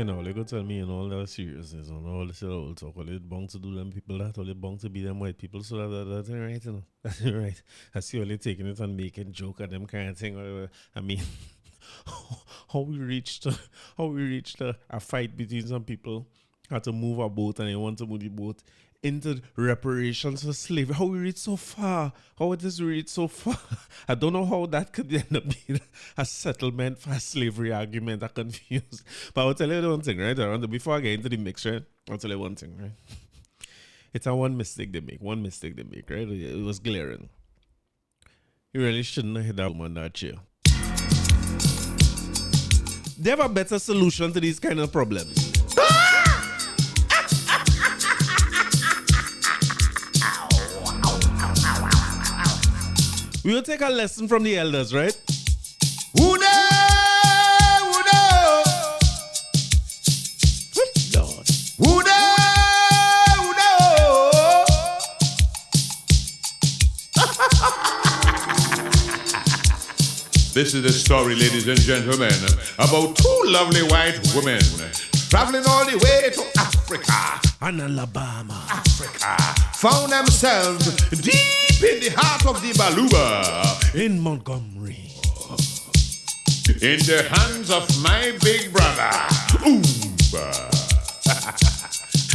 You know, they could tell me in all their seriousness and all this old talk, all it bound to do them people that, all it bound to be them white people, so that ain't right, you know. That ain't right. I see only taking it and making joke at them kind of thing. I mean, how we reached a fight between some people had to move a boat and they want to move the boat into reparations for slavery. How we reached so far? How it is reached so far? I don't know how that could end up being a settlement for a slavery argument. I'm confused. But I'll tell you one thing, right? Before I get into the mix, right? I'll tell you one thing, right? It's a one mistake they make, right? It was glaring. You really shouldn't have hit that woman that chair. They have a better solution to these kind of problems. We will take a lesson from the elders, right? Lord. This is the story, ladies and gentlemen, about two lovely white women traveling all the way to Africa and Alabama. Africa found themselves deep in the heart of the Baluba in Montgomery. In the hands of my big brother, Oomba.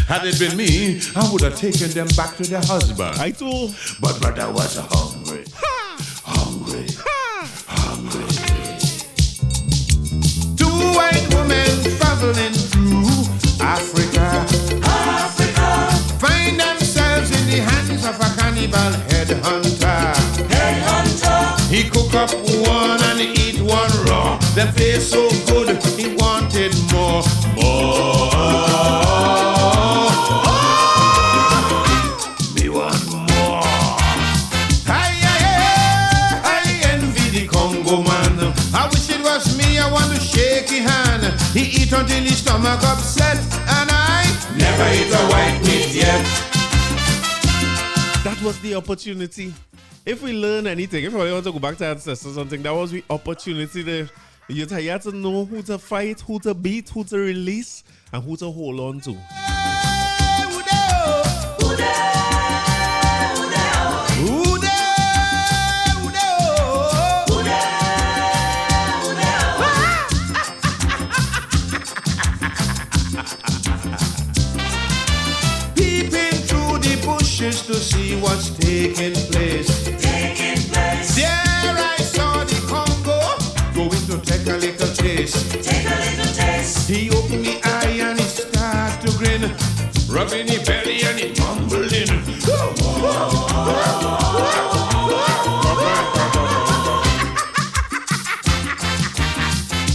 Had it been me, I would have taken them back to their husband. I too. But brother was hungry. Hungry. Two white women traveling through Africa. Find themselves in the hands of a cannibal headhunter. He cook up one and eat one raw. Them taste so good, he wanted more. Me want more. I envy the Congo man. I wish it was me, I want to shake his hand. He eat until his stomach upset, and I never eat a white meat yet. That was the opportunity. If we learn anything, if we want to go back to ancestors or something, that was the opportunity there. You had to know who to fight, who to beat, who to release, and who to hold on to. Peeping through the bushes to see what's taking place. There I saw the Congo going to take a little taste. He opened the eye and he started to grin, rubbing his belly and he mumbling.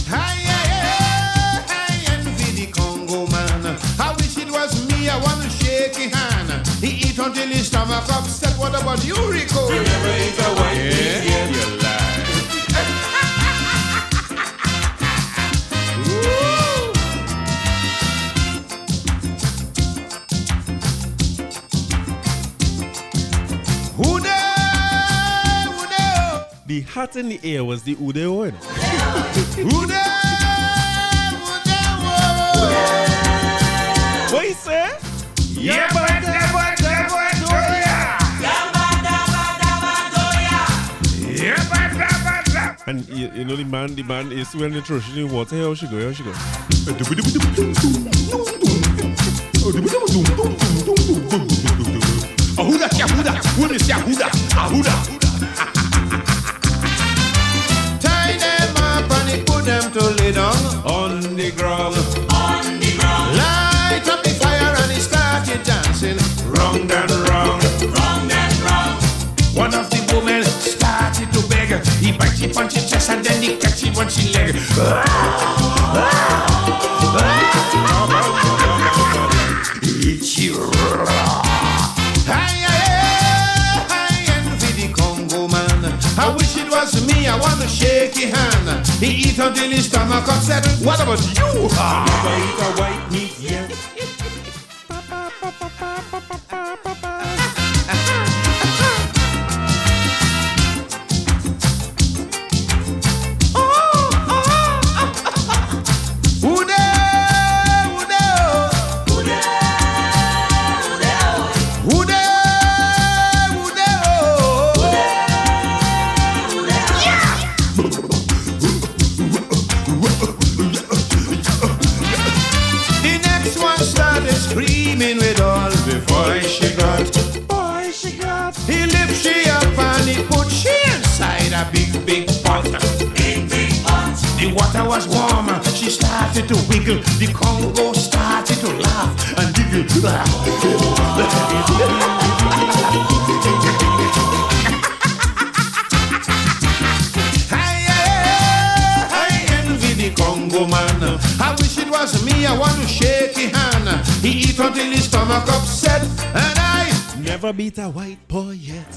I envy the Congo man. I wish it was me, I want to shake his hand. He eat until his stomach upset. What about you, Rico? You never eat a white meat yet. You lie. The hat in the air was the Ude word. What you say? And you know the man is when they throw in the water. How she go? Tie them up and put them to lay down on the ground. Light up the fire and he started dancing. Wrong and wrong. One of the women started to beg. He bites it on his chest and then he catches it on his leg. It's you. I envy the Congo man. I wish it was me, I want to shake his hand. He eat until his stomach upset. What about you? Never eat a white meat yet. water was warm. She started to wiggle. The Congo started to laugh and giggle. I envy the Congo man. I wish it was me. I want to shake his hand. He eat until his stomach upset, and I never beat a white boy yet.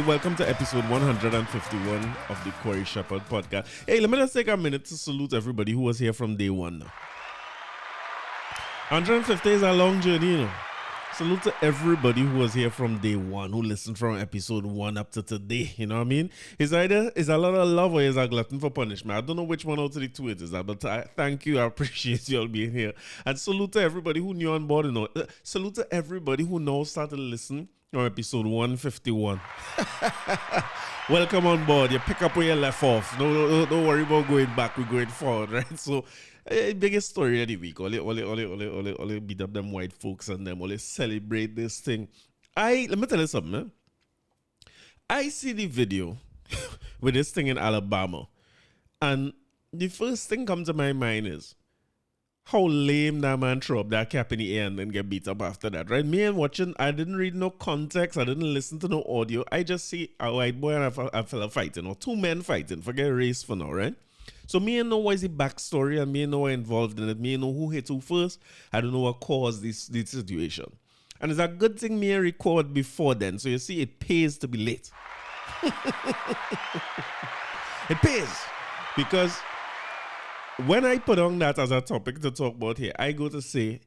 Welcome to episode 151 of the Corey Shepherd podcast. Hey, let me just take a minute to salute everybody who was here from day one. 150 is a long journey, you know. Salute to everybody who was here from day one, who listened from episode 1 up to today, you know what I mean? It's either a lot of love or it's a glutton for punishment. I don't know which one out of the two it is, but thank you, I appreciate you all being here. And salute to everybody who knew on board, you know. Salute to everybody who now started to listen on episode 151. Welcome on board. You pick up where you left off. No, don't worry about going back. We're going forward, right? So, biggest story of the week. Only beat up them white folks and them. Only celebrate this thing. Let me tell you something, man. I see the video with this thing in Alabama, and the first thing comes to my mind is how lame that man throw up that cap in the air and then get beat up after that, right? Me and watching, I didn't read no context. I didn't listen to no audio. I just see a white boy and a fella fighting, or two men fighting. Forget race for now, right? So me and know what is the backstory, and me and know what involved in it. Me and know who hit who first. I don't know what caused this situation. And it's a good thing me and record before then. So you see, it pays to be late. It pays. Because when I put on that as a topic to talk about here, I go to say,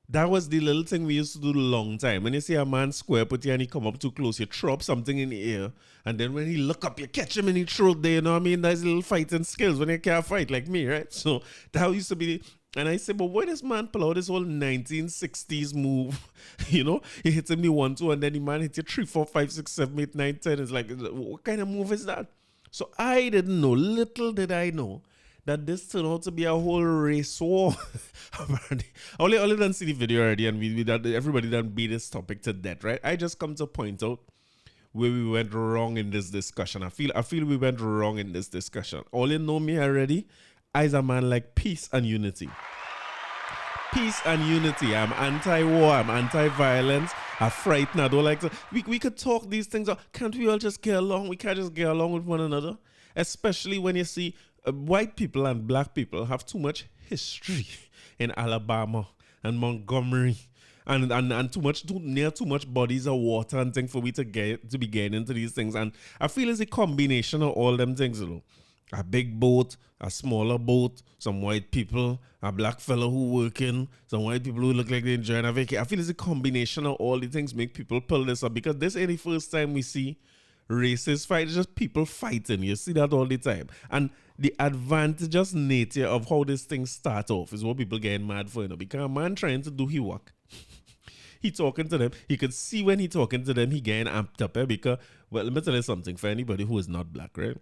that was the little thing we used to do a long time. When you see a man square put you and he come up too close, you throw up something in the air, and then when he look up, you catch him in the throat there, you know what I mean? That's little fighting skills when you can't fight like me, right? So that used to be and I say, but why does man pull out this whole 1960s move? You know, he hits him the 1-2, and then the man hits you 3, 4, 5, 6, 7, 8, 9, 10. It's like, what kind of move is that? So I didn't know, little did I know, that this turned out to be a whole race war. only done see the video already, and everybody done beat this topic to death, right? I just come to point out where we went wrong in this discussion. I feel we went wrong in this discussion. All you know me already, I's a man like peace and unity. Peace and unity. I'm anti-war. I'm anti-violence. I'm frightened. I don't like to. We could talk these things out. Can't we all just get along? We can't just get along with one another. Especially when you see white people and black people have too much history in Alabama and Montgomery. And too much bodies of water and things for we to be getting into these things. And I feel it's a combination of all them things, you know. A big boat, a smaller boat, some white people, a black fellow who working, some white people who look like they're enjoying a vacation. I feel it's a combination of all the things make people pull this up, because this ain't the first time we see racist fight. It's just people fighting. You see that all the time. And the advantageous nature of how this thing start off is what people getting mad for, you know, because a man trying to do his work. He talking to them. He could see when he talking to them, he getting amped up, because, well, let me tell you something, for anybody who is not black, right?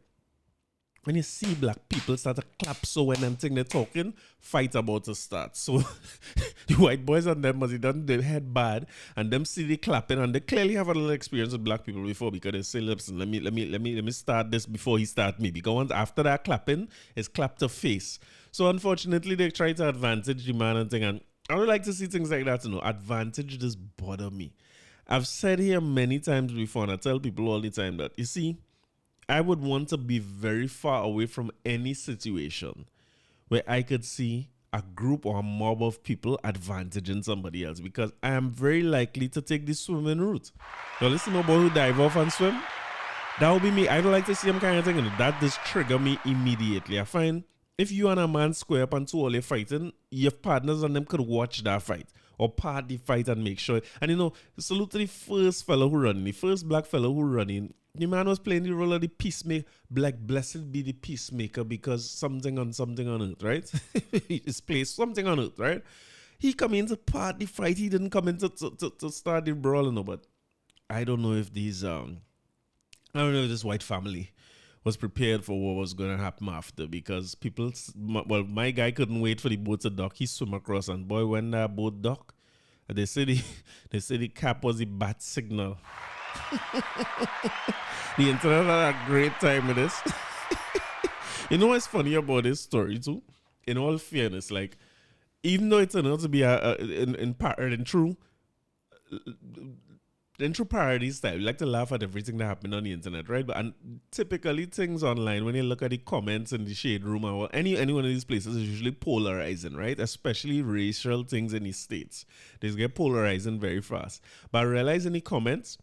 When you see black people start to clap, so when them thing they're talking, fight about to start. So the white boys and them, as they done their head bad, and them see they clapping, and they clearly have a little experience with black people before, because they say, listen, let me start this before he start me. Because once after that clapping, it's clap to face. So unfortunately, they try to advantage the man and thing, and I would like to see things like that, you know. Advantage just bother me. I've said here many times before, and I tell people all the time that, you see, I would want to be very far away from any situation where I could see a group or a mob of people advantaging somebody else, because I am very likely to take the swimming route. Now listen, no boy who dive off and swim, that would be me. I don't like to see them kind of thing, and that just trigger me immediately. I find if you and a man square up and two all fighting, your partners and them could watch that fight. or part the fight and make sure. And you know, salute to the first fellow who running, the first black fellow who running. The man was playing the role of the peacemaker, like blessed be the peacemaker because something on earth, right? He's placed something on earth, right? He come in to part the fight. He didn't come in to start the brawl, you know, but I don't know if these I don't know if this white family was prepared for what was going to happen after, because people, well, my guy couldn't wait for the boat to dock. He swam across, and boy, when that boat dock, they say the cap was the bat signal. The internet had a great time with this. You know what's funny about this story too? In all fairness, like, even though it turned out to be in true parody style, we like to laugh at everything that happened on the internet, right? But and typically things online, when you look at the comments in the shade room or any one of these places, is usually polarizing, right? Especially racial things in the States. They get polarizing very fast. But I realize in the comments,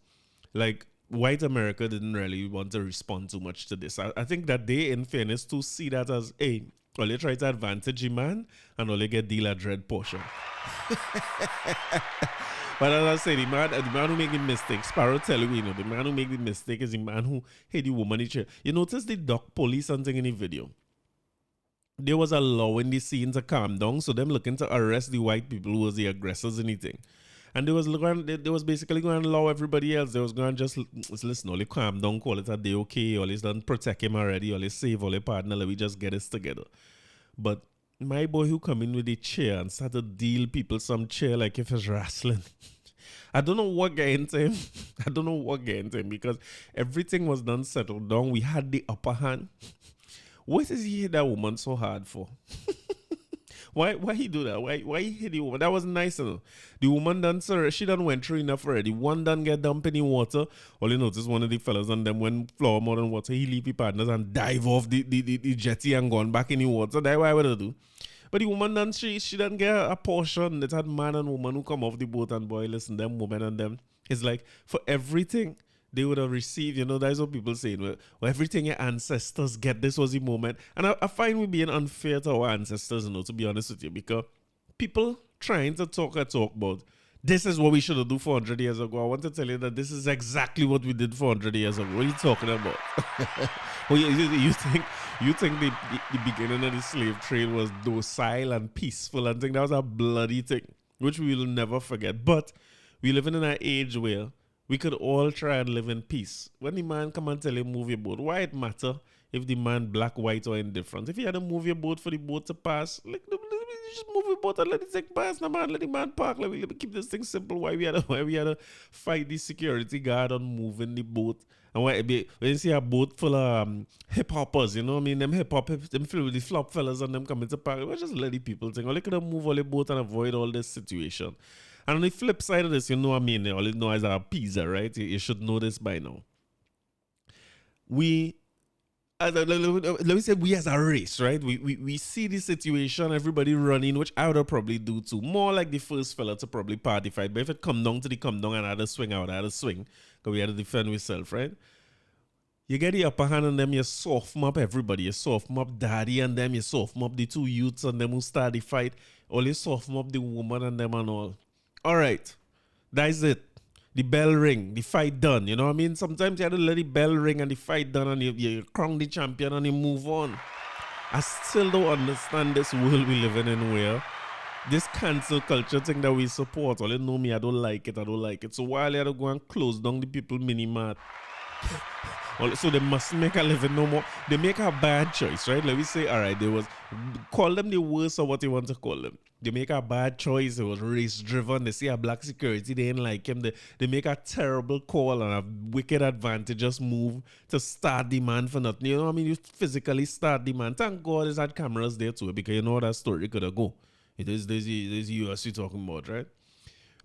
like, white America didn't really want to respond too much to this. I think that they, in fairness, to see that as, hey, or they try to advantage the man and or they get deal a dread portion. But as I say, the man who make the mistake, Sparrow tell you, the man who make the mistake is the man who hit the woman in the chair. You notice the dock police something in the video. They was allowing the scene to calm down, so them looking to arrest the white people who was the aggressors and anything. And they was basically going to allow everybody else. They was going to just listen, only calm down, call it a day okay, or let's done protect him already, or let's save all the partner, let we just get this together. But my boy who come in with the chair and start to deal people some chair like if it's wrestling. I don't know what got into him. Because everything was done settled down. We had the upper hand. What is he hit that woman so hard for? Why he do that? Why he hit the woman? That was nice enough. The woman done, sir, she done went through enough already. One done get dumped in the water. All you notice, one of the fellas and them when floor more than water, he leave his partners and dive off the jetty and gone back in the water. That's what I would do. But the woman done, she done get a portion. It had man and woman who come off the boat, and boy, listen, them women and them. It's like for everything they would have received, you know, that's what people say. Well, everything your ancestors get, this was the moment. And I find we being unfair to our ancestors, you know, to be honest with you, because people trying to talk about this is what we should have done 400 years ago. I want to tell you that this is exactly what we did 400 years ago. What are you talking about? Well, you think the beginning of the slave trade was docile and peaceful and think that was a bloody thing, which we will never forget. But we live in an age where we could all try and live in peace. When the man come and tell you move your boat, why it matter if the man black, white, or indifferent? If you had to move your boat for the boat to pass, like, just move your boat and let it take pass. No man, let the man park. Let me keep this thing simple. Why we had to fight the security guard on moving the boat? And when you see a boat full of hip hoppers, you know what I mean? Them hip hop, them filled with the flop fellas and them coming to park. We just let the people think, oh, they could have move all the boat and avoid all this situation. And on the flip side of this, you know what I mean? All you know as a pizza, right? You should know this by now. Let me say we as a race, right? We see the situation, everybody running, which I would have probably do too. More like the first fella to probably party fight. But if it come down and I had to swing out, I had to swing. Because we had to defend ourselves, right? You get the upper hand on them, you soften up everybody. You soften up daddy and them, you soften up the two youths and them who start the fight. Or you soften up the woman and them and all. All right, that's it. The bell ring, the fight done. You know what I mean? Sometimes you have to let the bell ring and the fight done and you crown the champion and you move on. I still don't understand this world we living in where this cancel culture thing that we support. All you know me, I don't like it. So while you have to go and close down the people mini-mart, so they must make a living no more. They make a bad choice, right? Like we say, all right, call them the worst or what you want to call them. They make a bad choice. It was race-driven. They see a black security. They didn't like him. They make a terrible call and a wicked advantageous move to start the man for nothing. You know what I mean? You physically start the man. Thank God there's had cameras there too, because you know how that story could have go. There's US you're talking about, right?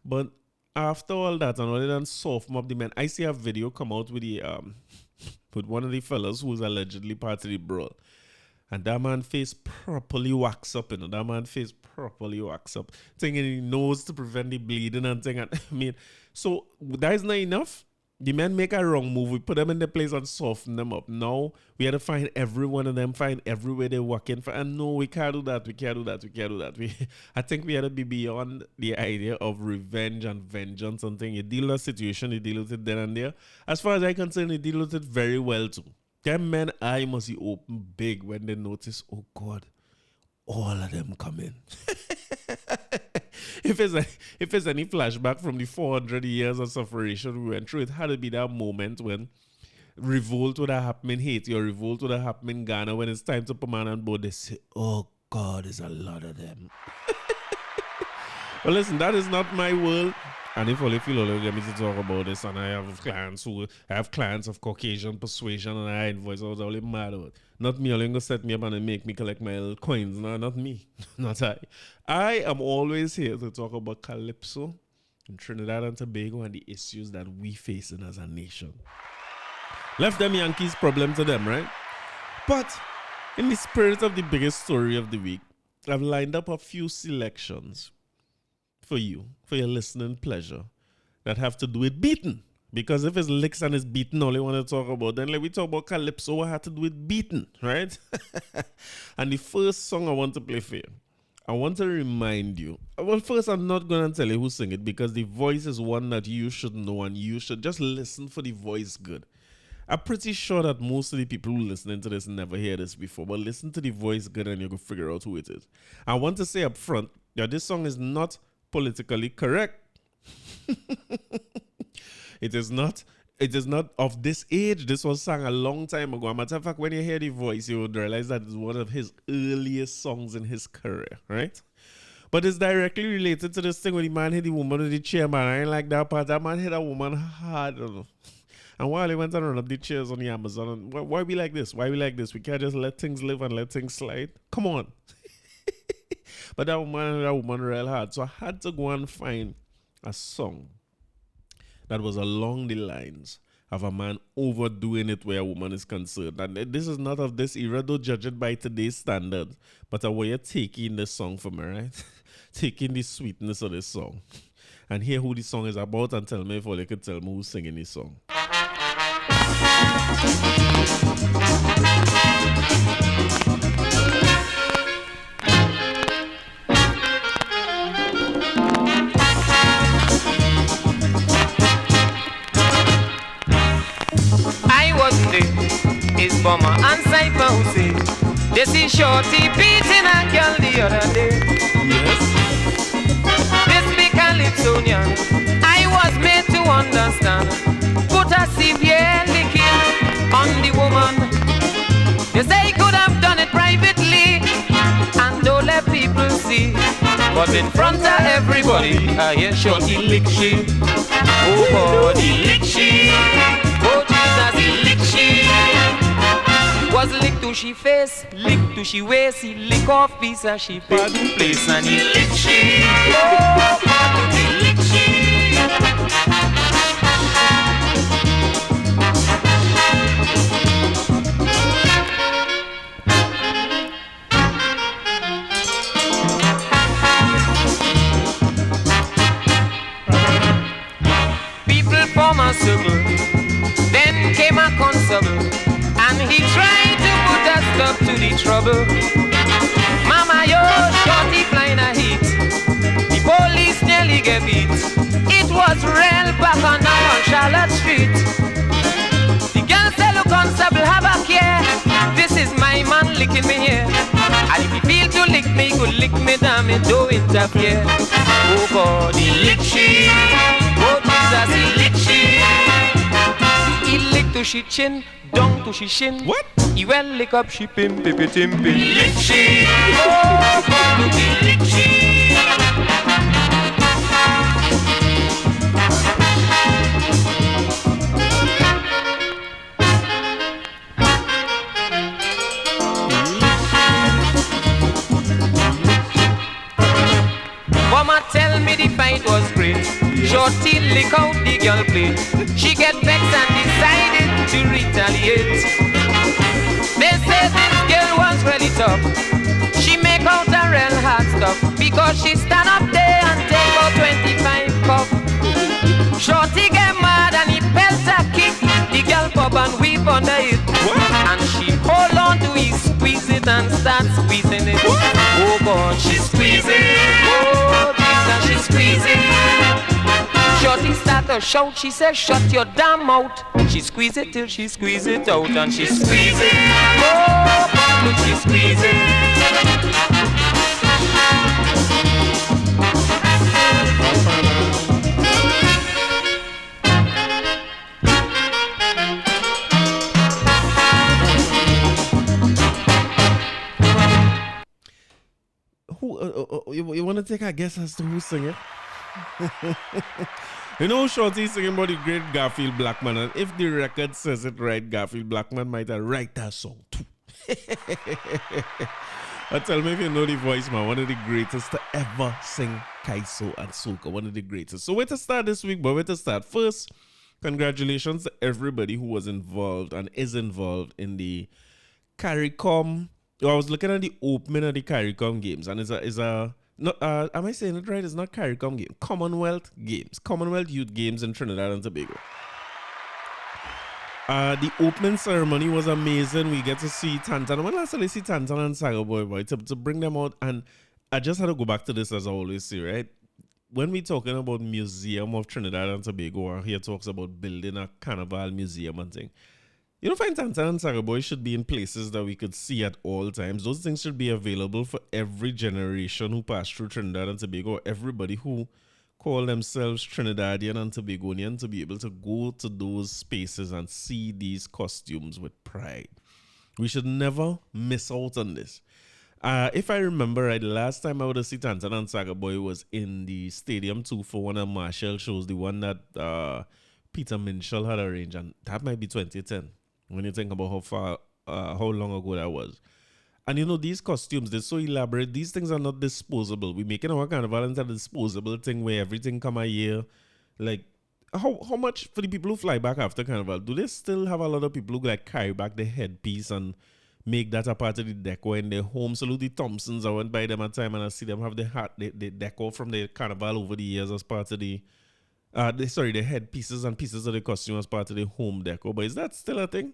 But after all that, and all they done soften up the man, I see a video come out with the with one of the fellas who's allegedly part of the brawl. And that man face properly wax up, you know. That man face properly wax up. Thing in his nose to prevent the bleeding and thing. I mean, so that is not enough. The men make a wrong move. We put them in the place and soften them up. Now we had to find every one of them, find everywhere they walk in. And no, we can't do that. We can't do that. I think we had to be beyond the idea of revenge and vengeance. Something you deal with a situation, you deal with it then and there. As far as I'm concerned, you deal with it very well too. Them men eye must be open big when they notice, oh God, all of them come in. If there's any flashback from the 400 years of suffering we went through, it had to be that moment when revolt would have happened in Haiti or revolt would have happened in Ghana. When it's time to put man on board, they say, oh God, there's a lot of them. Well, listen, that is not my world. And if only feel get me to talk about this, and I have clients of Caucasian persuasion, and I invoice I was only mad about. Not me, only gonna set me up and make me collect my little coins. No, not me. Not I. I am always here to talk about Calypso and Trinidad and Tobago and the issues that we facing as a nation. Left them Yankees problem to them, right? But in the spirit of the biggest story of the week, I've lined up a few selections for you, for your listening pleasure, that have to do with beating. Because if it's licks and it's beating, all you want to talk about, then we talk about Calypso, what had to do with beating, right? And the first song I want to play for you, I want to remind you. Well, first, I'm not going to tell you who sing it because the voice is one that you should know and you should just listen for the voice good. I'm pretty sure that most of the people who are listening to this never hear this before, but listen to the voice good and you can figure out who it is. I want to say up front that this song is not politically correct. It is not of this age. This was sung a long time ago. As a matter of fact, when you hear the voice, you would realize that it's one of his earliest songs in his career, right? But it's directly related to this thing when the man hit the woman with the chair, man. I ain't like that part. That man hit a woman hard. And while he went and run up the chairs on the Amazon, why we like this? Why we like this? We can't just let things live and let things slide. Come on. But that woman real hard. So I had to go and find a song that was along the lines of a man overdoing it where a woman is concerned. And this is not of this era, don't judge it by today's standards, but a way of taking this song from me, right? Taking the sweetness of this song. And hear who the song is about and tell me if all you could tell me who's singing this song. Is Bomber and Cypher who say they see Shorty beating a girl the other day. Yes. This big Calypsonian, I was made to understand. Put a severe licking on the woman. They say he could have done it privately and don't let people see. But in front of everybody, I hear Shorty lick she. Oh God, he lick she. Oh Jesus, he lick she. Was lick to she face, lick to she waist, he lick off piece of she pardon place and he lick she. Oh God, he lick she. People form a circle, then came a constable, and he tried to put a stop to the trouble. Mama, yo, Shorty flying a heat. The police nearly get beat. It was real back on Charlotte Street. The girl said, look, constable, have a care. This is my man licking me here. And if he feel to lick me, he could lick me down, me don't interfere. Oh God, he lick she. Oh Jesus, he lick she. He lick to she chin, down to she shin. What? He well lick up she pim, pipi tim pim. Lick she. Oh God, he lick she. Mama tell me the fight was great. Shorty lick out the girl plate. She get vexed and decided to retaliate. They said this girl was really tough. She make out a real hard stuff because she stand up there and take out 25 cup. Shorty get mad and he pelt rub and weep under it. And she hold on to it, squeeze it and start squeezing it. Oh God, she's squeezing. Oh Jesus, she's squeezing. Shorty start to shout, she says, shut your damn mouth. She squeeze it till she squeeze it out, and she's squeezing. Oh God, look, she's squeezing. You want to take a guess as to who's singing? You know, Shorty singing about the great Garfield Blackman, and if the record says it right, Garfield Blackman might have write that song too. But tell me if you know the voice, man. One of the greatest to ever sing Kaiso and Soca. One of the greatest. So where to start this week, but where to start? First, congratulations to everybody who was involved and is involved in the CARICOM. I was looking at the opening of the CARICOM games, and am I saying it right? It's not CARICOM game. Commonwealth Games. Commonwealth Youth Games in Trinidad and Tobago. The opening ceremony was amazing. We get to see Tantan. When last I see Tantan and Saga Boy to bring them out, and I just had to go back to this as I always say, right? When we're talking about Museum of Trinidad and Tobago, or here talks about building a carnival museum and thing, you don't find Tantan and Saga Boy should be in places that we could see at all times. Those things should be available for every generation who passed through Trinidad and Tobago, everybody who call themselves Trinidadian and Tobagonian, to be able to go to those spaces and see these costumes with pride. We should never miss out on this. If I remember right, the last time I would have seen Tantan and Saga Boy was in the Stadium 2 for one of Marshall shows, the one that Peter Minshall had arranged, and that might be 2010. When you think about how long ago that was. And you know, these costumes, they're so elaborate. These things are not disposable. We're making our carnival into a disposable thing where everything come a year. Like, how much for the people who fly back after carnival? Do they still have a lot of people who like carry back the headpiece and make that a part of the decor in their home? Salute the Thompsons. I went by them at time and I see them have the decor from the carnival over the years as part of the headpieces and pieces of the costume as part of the home decor. But is that still a thing?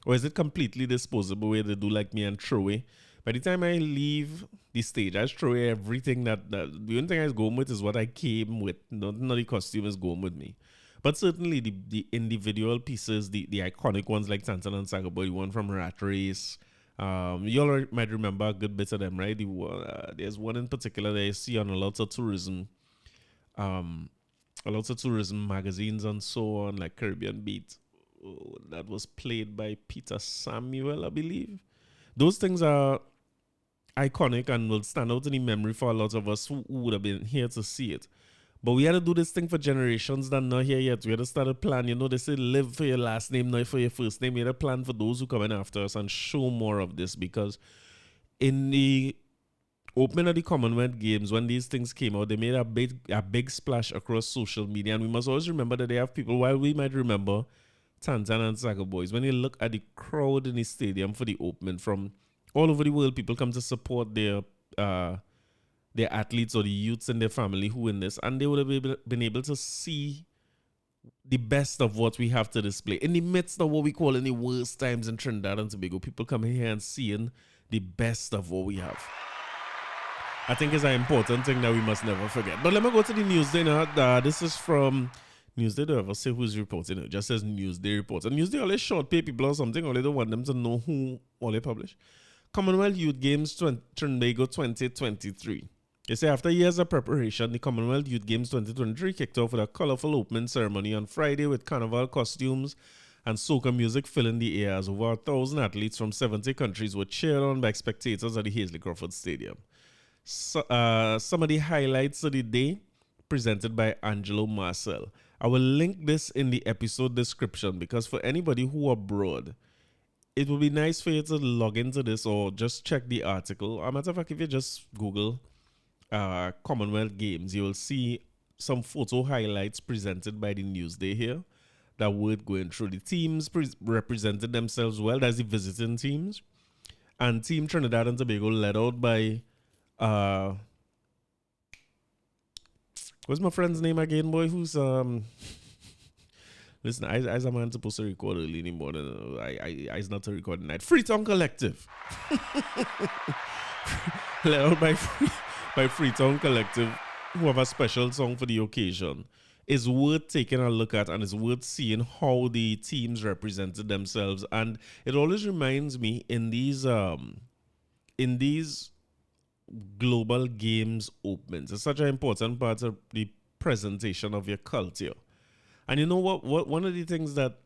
Or is it completely disposable where they do like me and throw away? By the time I leave the stage, I throw away everything that the only thing I was going with is what I came with. Not the costume is going with me. But certainly the individual pieces, the iconic ones like Tantan and Saga Boy, the one from Rat Race. You all might remember a good bit of them, right? There's one in particular that you see on a lot of tourism magazines and so on, like Caribbean Beat. That was played by Peter Samuel, I believe. Those things are iconic and will stand out in the memory for a lot of us who would have been here to see it. But we had to do this thing for generations that are not here yet. We had to start a plan. You know, they say live for your last name, not for your first name. We had a plan for those who come in after us and show more of this, because in the opening of the Commonwealth Games, when these things came out, they made a big splash across social media. And we must always remember that they have people, while we might remember Tantan and Saga Boys, when you look at the crowd in the stadium for the opening from all over the world, people come to support their athletes or the youths in their family who in this, and they would have been able to see the best of what we have to display in the midst of what we call in the worst times in Trinidad and Tobago. People coming here and seeing the best of what we have. I think is an important thing that we must never forget. But let me go to the Newsday now. This is from Newsday. Don't ever say who's reporting it. Just says Newsday reports. And Newsday always short pay people or something, or they don't want them to know who all they publish. Commonwealth Youth Games Trinbago 2023. They say after years of preparation, the Commonwealth Youth Games 2023 kicked off with a colorful opening ceremony on Friday with carnival costumes and soca music filling the air as over 1,000 athletes from 70 countries were cheered on by spectators at the Hazley Crawford Stadium. So, some of the highlights of the day presented by Angelo Marcel. I will link this in the episode description, because for anybody who are abroad, it would be nice for you to log into this or just check the article. As a matter of fact, if you just Google Commonwealth Games, you will see some photo highlights presented by the Newsday here that were going through. The teams represented themselves well. That's the visiting teams. And Team Trinidad and Tobago led out by what's my friend's name again, boy? Who's Listen, I as a man supposed to record early in the morning. I is not to record at night. Freetown Collective. Let out by Freetown Collective, who have a special song for the occasion, is worth taking a look at, and is worth seeing how the teams represented themselves. And it always reminds me in these global games openings, it's such an important part of the presentation of your culture. And you know what one of the things that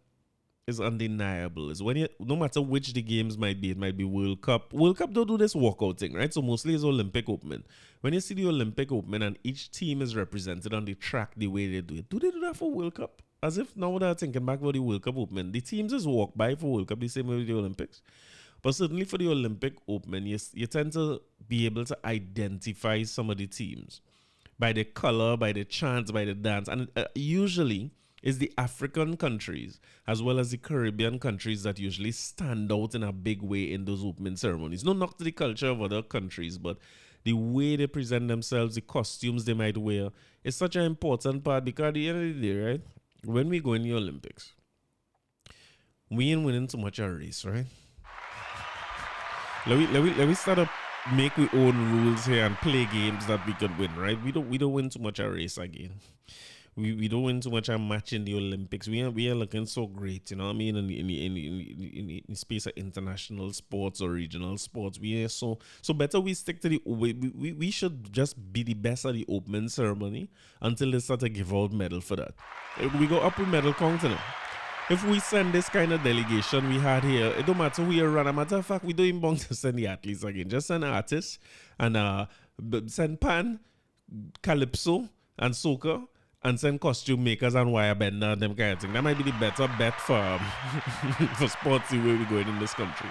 is undeniable is when you, no matter which the games might be, it might be World Cup. World Cup don't do this walkout thing, right? So mostly it's Olympic opening. When you see the Olympic opening and each team is represented on the track the way they do it, do they do that for World Cup? As if now that I'm thinking back about the World Cup opening, the teams just walk by for World Cup the same way with the Olympics. But certainly for the Olympic opening, you tend to be able to identify some of the teams by the color, by the chants, by the dance. And usually it's the African countries as well as the Caribbean countries that usually stand out in a big way in those opening ceremonies. No knock to the culture of other countries, but the way they present themselves, the costumes they might wear, is such an important part, because at the end of the day, right, when we go in the Olympics, we ain't winning too much a race, right? Let we start up make our own rules here and play games that we could win, right? We don't win too much a race again. We don't win too much a match in the Olympics. We are looking so great, you know what I mean, in the space of international sports or regional sports. We are so better we stick to the we should just be the best at the opening ceremony until they start to give out medal for that. We go up with medal count now. If we send this kind of delegation we had here, it don't matter who you run. A matter of fact, we don't even want to send the athletes again. Just send artists and send pan, calypso, and soca, and send costume makers and wire bender and them kind of thing. That might be the better bet for for sports the way we're going in this country.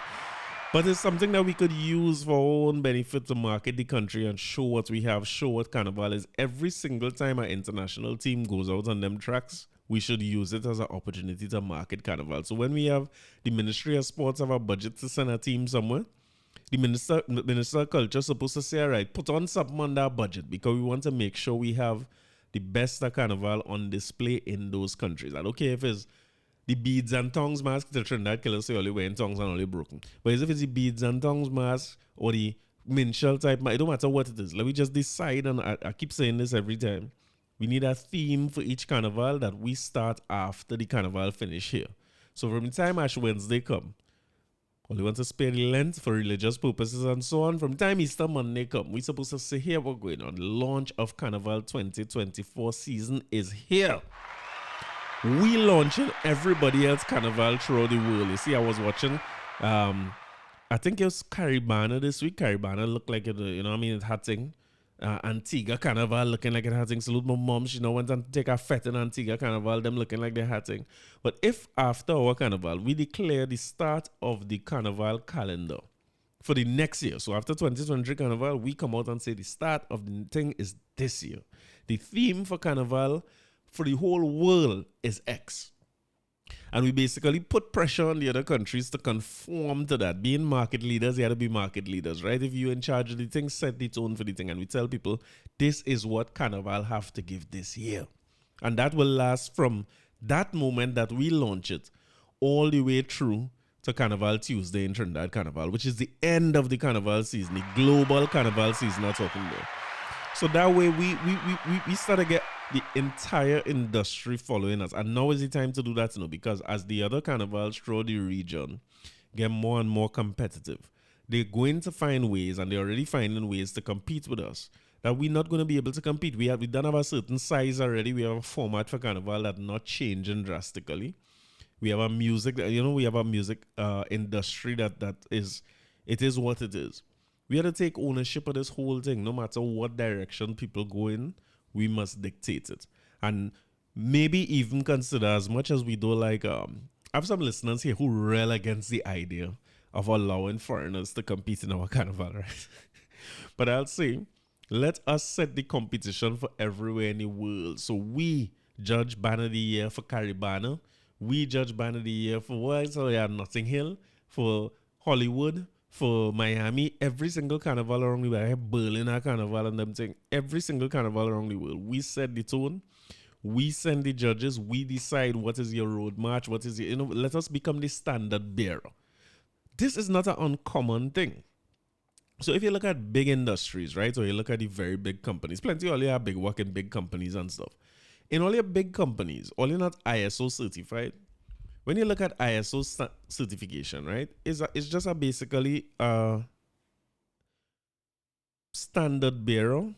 But it's something that we could use for our own benefit to market the country and show what we have, show what Carnival is. Every single time an international team goes out on them tracks, we should use it as an opportunity to market Carnival. So when we have the Ministry of Sports have a budget to send a team somewhere, the Minister of Culture is supposed to say, all right, put on something on that budget, because we want to make sure we have the best of Carnival on display in those countries. I don't care if it's the beads and tongues mask, the Trinidad killers say only wearing tongues and only broken. But if it's the beads and tongues mask or the minstrel type mask, it don't matter what it is. Let me just decide, and I keep saying this every time. We need a theme for each Carnival that we start after the Carnival finish here. So from the time Ash Wednesday come, well, we want to spare the length for religious purposes and so on. From the time Easter Monday come, we're supposed to say, here we're going on. The launch of Carnival 2024 season is here. We launching everybody else Carnival throughout the world. You see, I was watching, I think it was Caribana this week. Caribana looked like it, you know what I mean, it had thing. Antigua Carnival looking like it had thing. Salute my mom. She went and take a fete in Antigua Carnival. Them looking like they had thing. But if after our Carnival, we declare the start of the Carnival calendar for the next year. So after 2023 Carnival, we come out and say the start of the thing is this year. The theme for Carnival for the whole world is X. And we basically put pressure on the other countries to conform to that. Being market leaders, you have to be market leaders, right? If you're in charge of the thing, set the tone for the thing. And we tell people, this is what Carnival have to give this year. And that will last from that moment that we launch it all the way through to Carnival Tuesday in Trinidad Carnival, which is the end of the Carnival season, the global Carnival season I'm talking about. So that way we start to get the entire industry following us. And now is the time to do that, you know, because as the other carnivals throughout the region get more and more competitive, they're going to find ways, and they're already finding ways to compete with us that we're not going to be able to compete. We don't have a certain size already. We have a format for Carnival that's not changing drastically. We have a music, we have a music industry that is, it is what it is. We have to take ownership of this whole thing. No matter what direction people go in, we must dictate it. And maybe even consider, as much as we do like, I have some listeners here who rail against the idea of allowing foreigners to compete in our Carnival, right? But I'll say, let us set the competition for everywhere in the world. So we judge Banner of the Year for Caribana. We judge Banner of the Year for what? So yeah, Notting Hill, for Hollywood, for Miami, every single carnival around the world, Berlin Carnival and them thing, every single carnival around the world, we set the tone. We send the judges. We decide what is your road march, what is your, let us become the standard bearer. This is not an uncommon thing. So if you look at big industries, right, or you look at the very big companies, plenty of you have big work in big companies and stuff. In all your big companies, all you're not ISO certified. When you look at ISO certification, right, it's just a basically standard bearer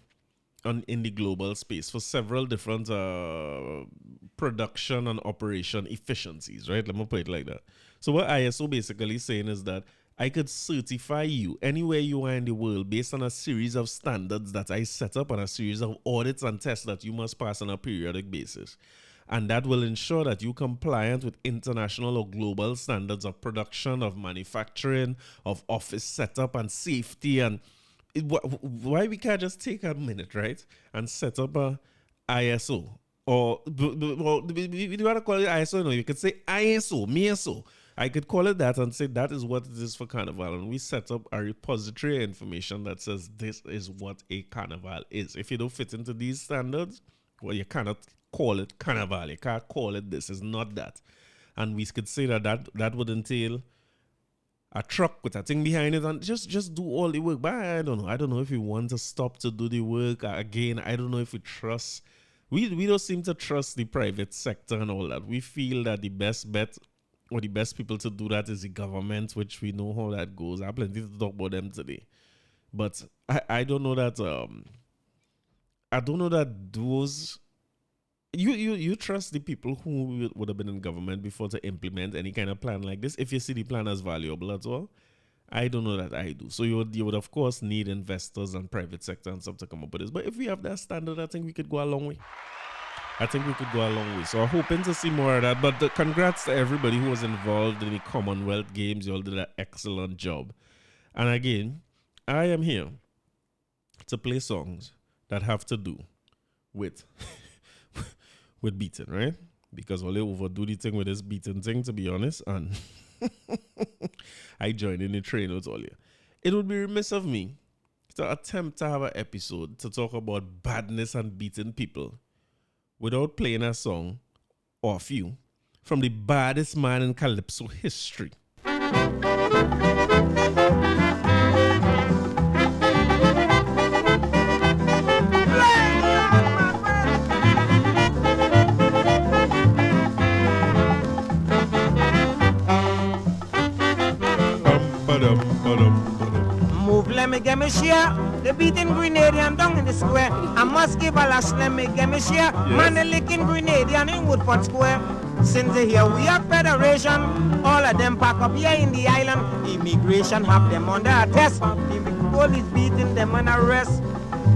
in the global space for several different production and operation efficiencies, right? Let me put it like that. So what ISO basically saying is that I could certify you anywhere you are in the world based on a series of standards that I set up and a series of audits and tests that you must pass on a periodic basis. And that will ensure that you're compliant with international or global standards of production, of manufacturing, of office setup and safety. And why we can't just take a minute, right, and set up a ISO? Or we do want to call it ISO, you could say ISO, MISO. I could call it that and say that is what it is for Carnival. And we set up a repository of information that says this is what a Carnival is. If you don't fit into these standards, well, you cannot call it Carnival. You can't call it this. It's not that. And we could say that would entail a truck with a thing behind it and just do all the work. But I don't know. I don't know if we want to stop to do the work. Again, I don't know if we trust. We don't seem to trust the private sector and all that. We feel that the best bet or the best people to do that is the government, which we know how that goes. I have plenty to talk about them today. But I don't know that those you trust the people who would have been in government before to implement any kind of plan like this, if you see the plan as valuable at all. I don't know that I do. So you would of course need investors and private sector and stuff to come up with this. But if we have that standard, I think we could go a long way. So I'm hoping to see more of that. But congrats to everybody who was involved in the Commonwealth Games. You all did an excellent job. And again, I am here to play songs that have to do with with beating, right? Because all they overdo the thing with this beating thing, to be honest. And I joined in the train with all you. It would be remiss of me to attempt to have an episode to talk about badness and beating people without playing a song or a few from the baddest man in Calypso history. Move, let me get me share. The beating Grenadian down in the square. I must give a last, let me get me share. Yes. Man, the licking Grenadian in Woodford Square. Since they here we have federation, all of them pack up here in the island. Immigration have them under arrest. The police beating them on arrest.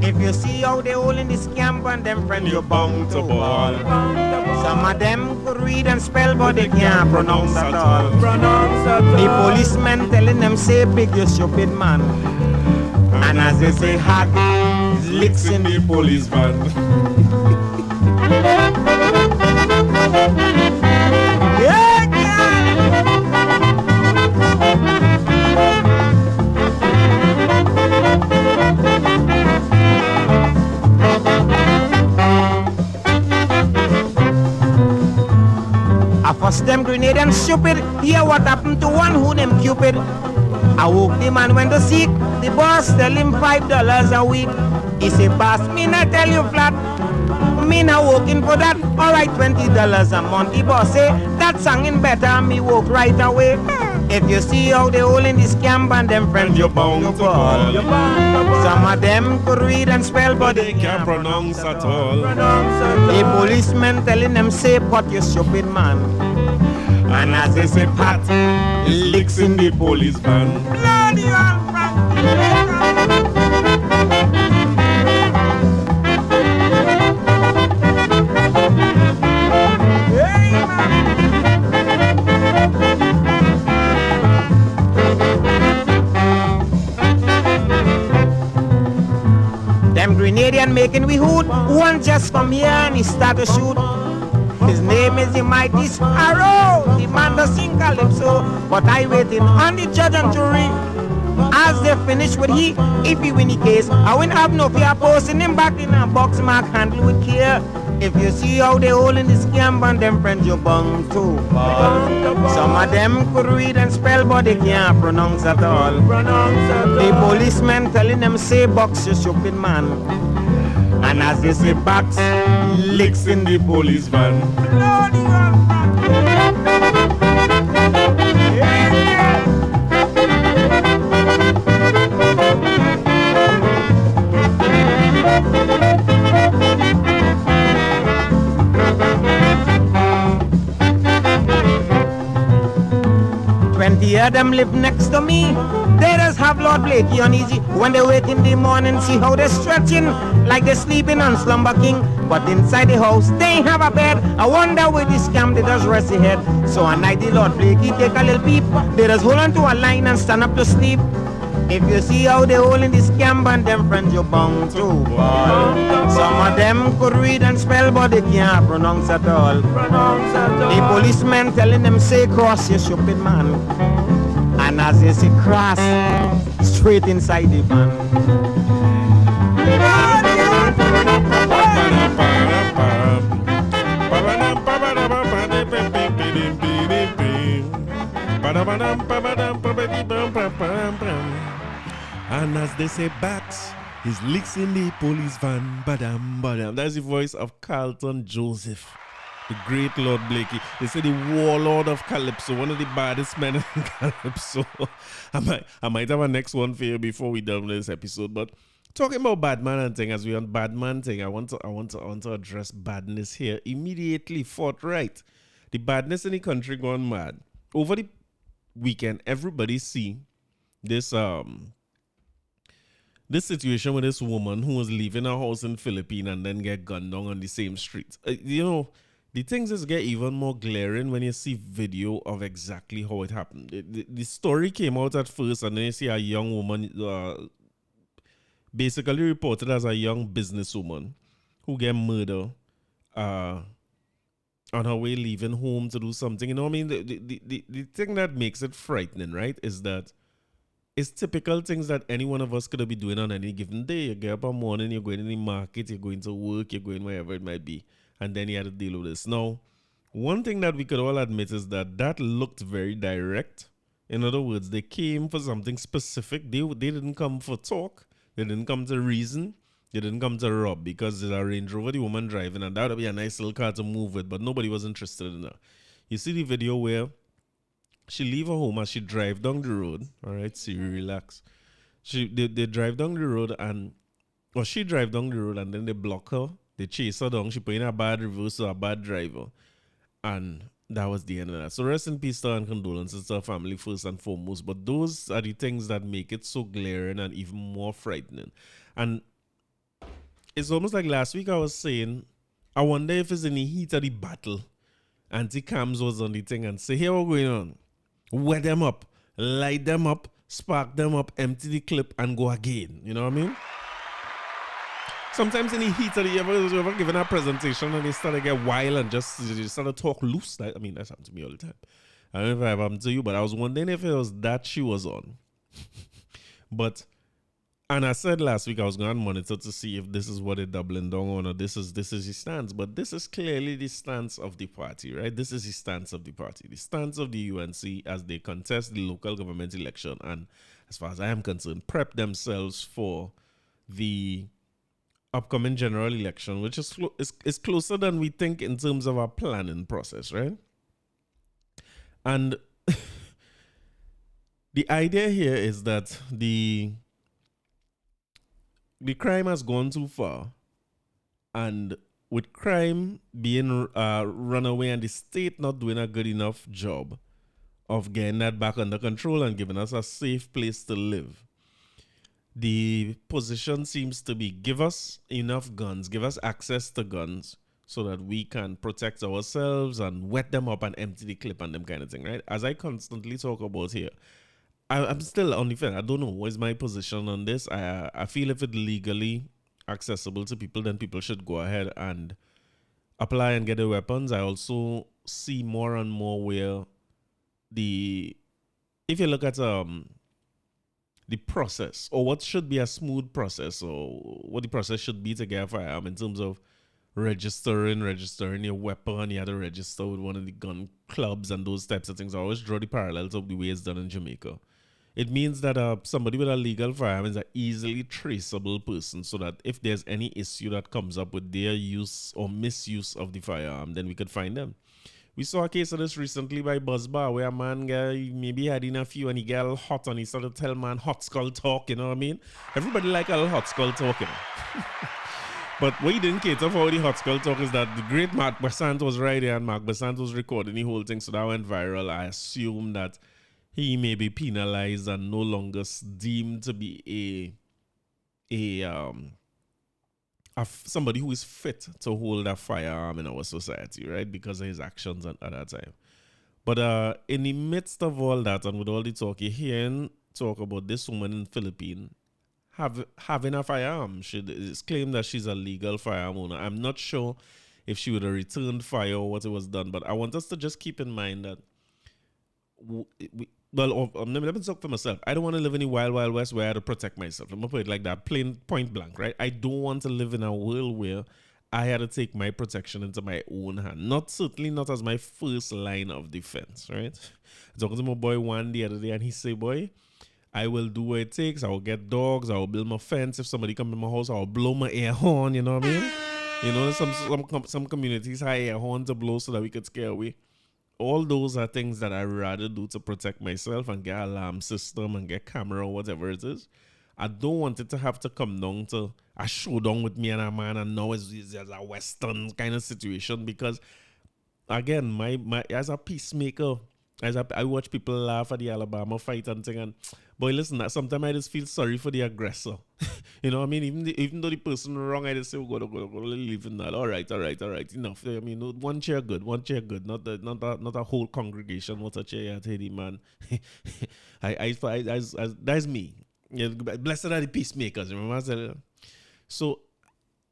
If you see how they all in this camp and them friends, you're bound to ball. Some of them could read and spell, but they can't pronounce at all. The policemen telling them, say big, you stupid man. And as they say, hot, it's licks in the police van. Yeah, I first them Grenadian stupid. Hear what happened to one who named Cupid. I woke the man when to seek. The boss tell him $5 a week. He say, boss, me not tell you flat. Me not working for that. Alright, $20 a month. The boss say, that singing better. Me work right away. If you see how they all in this camp and them friends, you're bound to fall. Some of them could read and spell, but they can't pronounce at all. The policemen telling them, say, pot, you stupid man. And as they say, pat, licks in the police van. Bloody old Them Grenadian making we hoot. One just come here and he start to shoot. His name is the mighty Sparrow. The man does sing Calypso. But I waiting on the judge and jury. As they finish with he, if he win the case, I won't have no fear posting him back in a box mark handle with care. If you see how they all in the scam and them friends you bung to ball. Some of them could read and spell but they can't pronounce at all. The policemen telling them say box you stupid man. And as they say box, licks in the police van. 20 of them live next to me. They just have Lord Blakey uneasy when they wake in the morning, see how they're stretching like they're sleeping on Slumber King. But inside the house, they have a bed. I wonder where this scam they just rest their head. So at night the Lord Blakey take a little peep. They just hold on to a line and stand up to sleep. If you see how they hold in this scam and them friends you bound to ball. Some of them could read and spell but they can't pronounce at all. The policemen telling them say cross you stupid man. And as they say cross, straight inside the van. And as they say bats, his licks in the police van. Badam, badam. That's the voice of Carlton Joseph, the great Lord Blakey. They say the warlord of Calypso, one of the baddest men in Calypso. I might have a next one for you before we done this episode. But talking about Badman and thing, as we on Badman thing, I want to address badness here immediately, forthright. The badness in the country gone mad. Over the weekend, everybody see this this situation with this woman who was leaving her house in Philippines and then get gunned down on the same street. The things just get even more glaring when you see video of exactly how it happened. The story came out at first, and then you see a young woman, basically reported as a young businesswoman who get murdered on her way leaving home to do something. You know what I mean? The thing that makes it frightening, right, is that it's typical things that any one of us could be doing on any given day. You get up in the morning, you're going to the market, you're going to work, you're going wherever it might be. And then you had to deal with this. Now, one thing that we could all admit is that looked very direct. In other words, they came for something specific. They didn't come for talk. They didn't come to reason. They didn't come to rob, because there's a Range Rover, the woman driving, and that would be a nice little car to move with, but nobody was interested in her. You see the video where she leave her home as she drive down the road. All right, Siri, relax. They drive down the road, or she drive down the road, and then they block her. They chase her down. She put in a bad reverse to a bad driver. And that was the end of that. So rest in peace to her and condolences to her family first and foremost. But those are the things that make it so glaring and even more frightening. And it's almost like last week I was saying, I wonder if it's in the heat of the battle. Auntie Cams was on the thing and say, hey, what's going on? Wet them up, light them up, spark them up, empty the clip, and go again. You know what I mean? Sometimes in the heat of the, you ever given a presentation and they start to get wild and just start to talk loose. That's happened to me all the time. I don't know if it happened to you, but I was wondering if it was that she was on. And I said last week I was going to monitor to see if this is what they're doubling down on, or this is the stance. But this is clearly the stance of the party, right? This is the stance of the party. The stance of the UNC as they contest the local government election and, as far as I am concerned, prep themselves for the upcoming general election, which is closer than we think in terms of our planning process, right? And the idea here is that the crime has gone too far, and with crime being run away and the state not doing a good enough job of getting that back under control and giving us a safe place to live, the position seems to be give us enough guns, give us access to guns so that we can protect ourselves and wet them up and empty the clip and them kind of thing, right? As I constantly talk about here, I'm still on the fence. I don't know what is my position on this. I feel if it's legally accessible to people, then people should go ahead and apply and get the weapons. I also see more and more where if you look at the process, or what should be a smooth process, or what the process should be to get a firearm in terms of registering your weapon. You had to register with one of the gun clubs and those types of things. I always draw the parallels of the way it's done in Jamaica. It means that somebody with a legal firearm is an easily traceable person, so that if there's any issue that comes up with their use or misuse of the firearm, then we could find them. We saw a case of this recently by Buzzbar, where a man maybe had in a few and he got a little hot and he started to tell man hot skull talk, you know what I mean? Everybody like a little hot skull talk, you know. But what he didn't cater for the hot skull talk is that the great Mark Besant was right there and Mark Besant was recording the whole thing, so that went viral. I assume that he may be penalized and no longer deemed to be somebody who is fit to hold a firearm in our society, right? Because of his actions at that time. But in the midst of all that, and with all the talk, you're hearing talk about this woman in the Philippines having a firearm. It's claimed that she's a legal firearm owner. I'm not sure if she would have returned fire or what it was done, but I want us to just keep in mind that let me talk for myself. I don't want to live in the wild, wild west where I have to protect myself. I'm going to put it like that, plain point blank, right? I don't want to live in a world where I had to take my protection into my own hand. Certainly not as my first line of defense, right? I was talking to my boy one the other day and he said, boy, I will do what it takes. I will get dogs. I will build my fence. If somebody come in my house, I will blow my air horn, you know what I mean? You know, some communities have air horn to blow so that we could scare away. All those are things that I rather do to protect myself and get alarm system and get camera or whatever it is. I don't want it to have to come down to a showdown with me and a man and now it's a Western kind of situation, because again, my as a peacemaker, I watch people laugh at the Alabama fight and thing, and boy, listen, sometimes I just feel sorry for the aggressor. You know what I mean? Even though the person wrong, I just say, go leave in that. All right, enough. I mean, one chair good, not a whole congregation. What a chair, Teddy man. That's me. Yeah, blessed are the peacemakers. Remember I said. So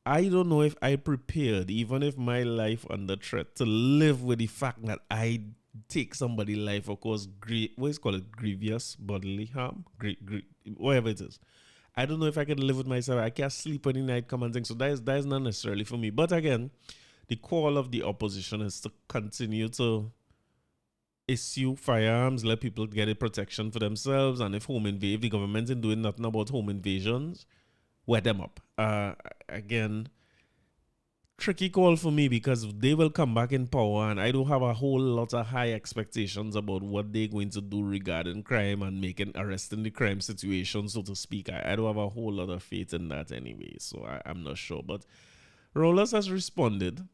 I don't know if I prepared, even if my life under threat, to live with the fact that I take somebody's life, of course, grievous bodily harm, whatever it is. I don't know if I can live with myself. I can't sleep any night, come and think. So that is not necessarily for me. But again, the call of the opposition is to continue to issue firearms, let people get a protection for themselves, and if the government is doing nothing about home invasions, wet them up. Again, tricky call for me, because they will come back in power and I don't have a whole lot of high expectations about what they're going to do regarding crime and arresting the crime situation, so to speak. I don't have a whole lot of faith in that anyway, so I'm not sure. But Rowlers has responded,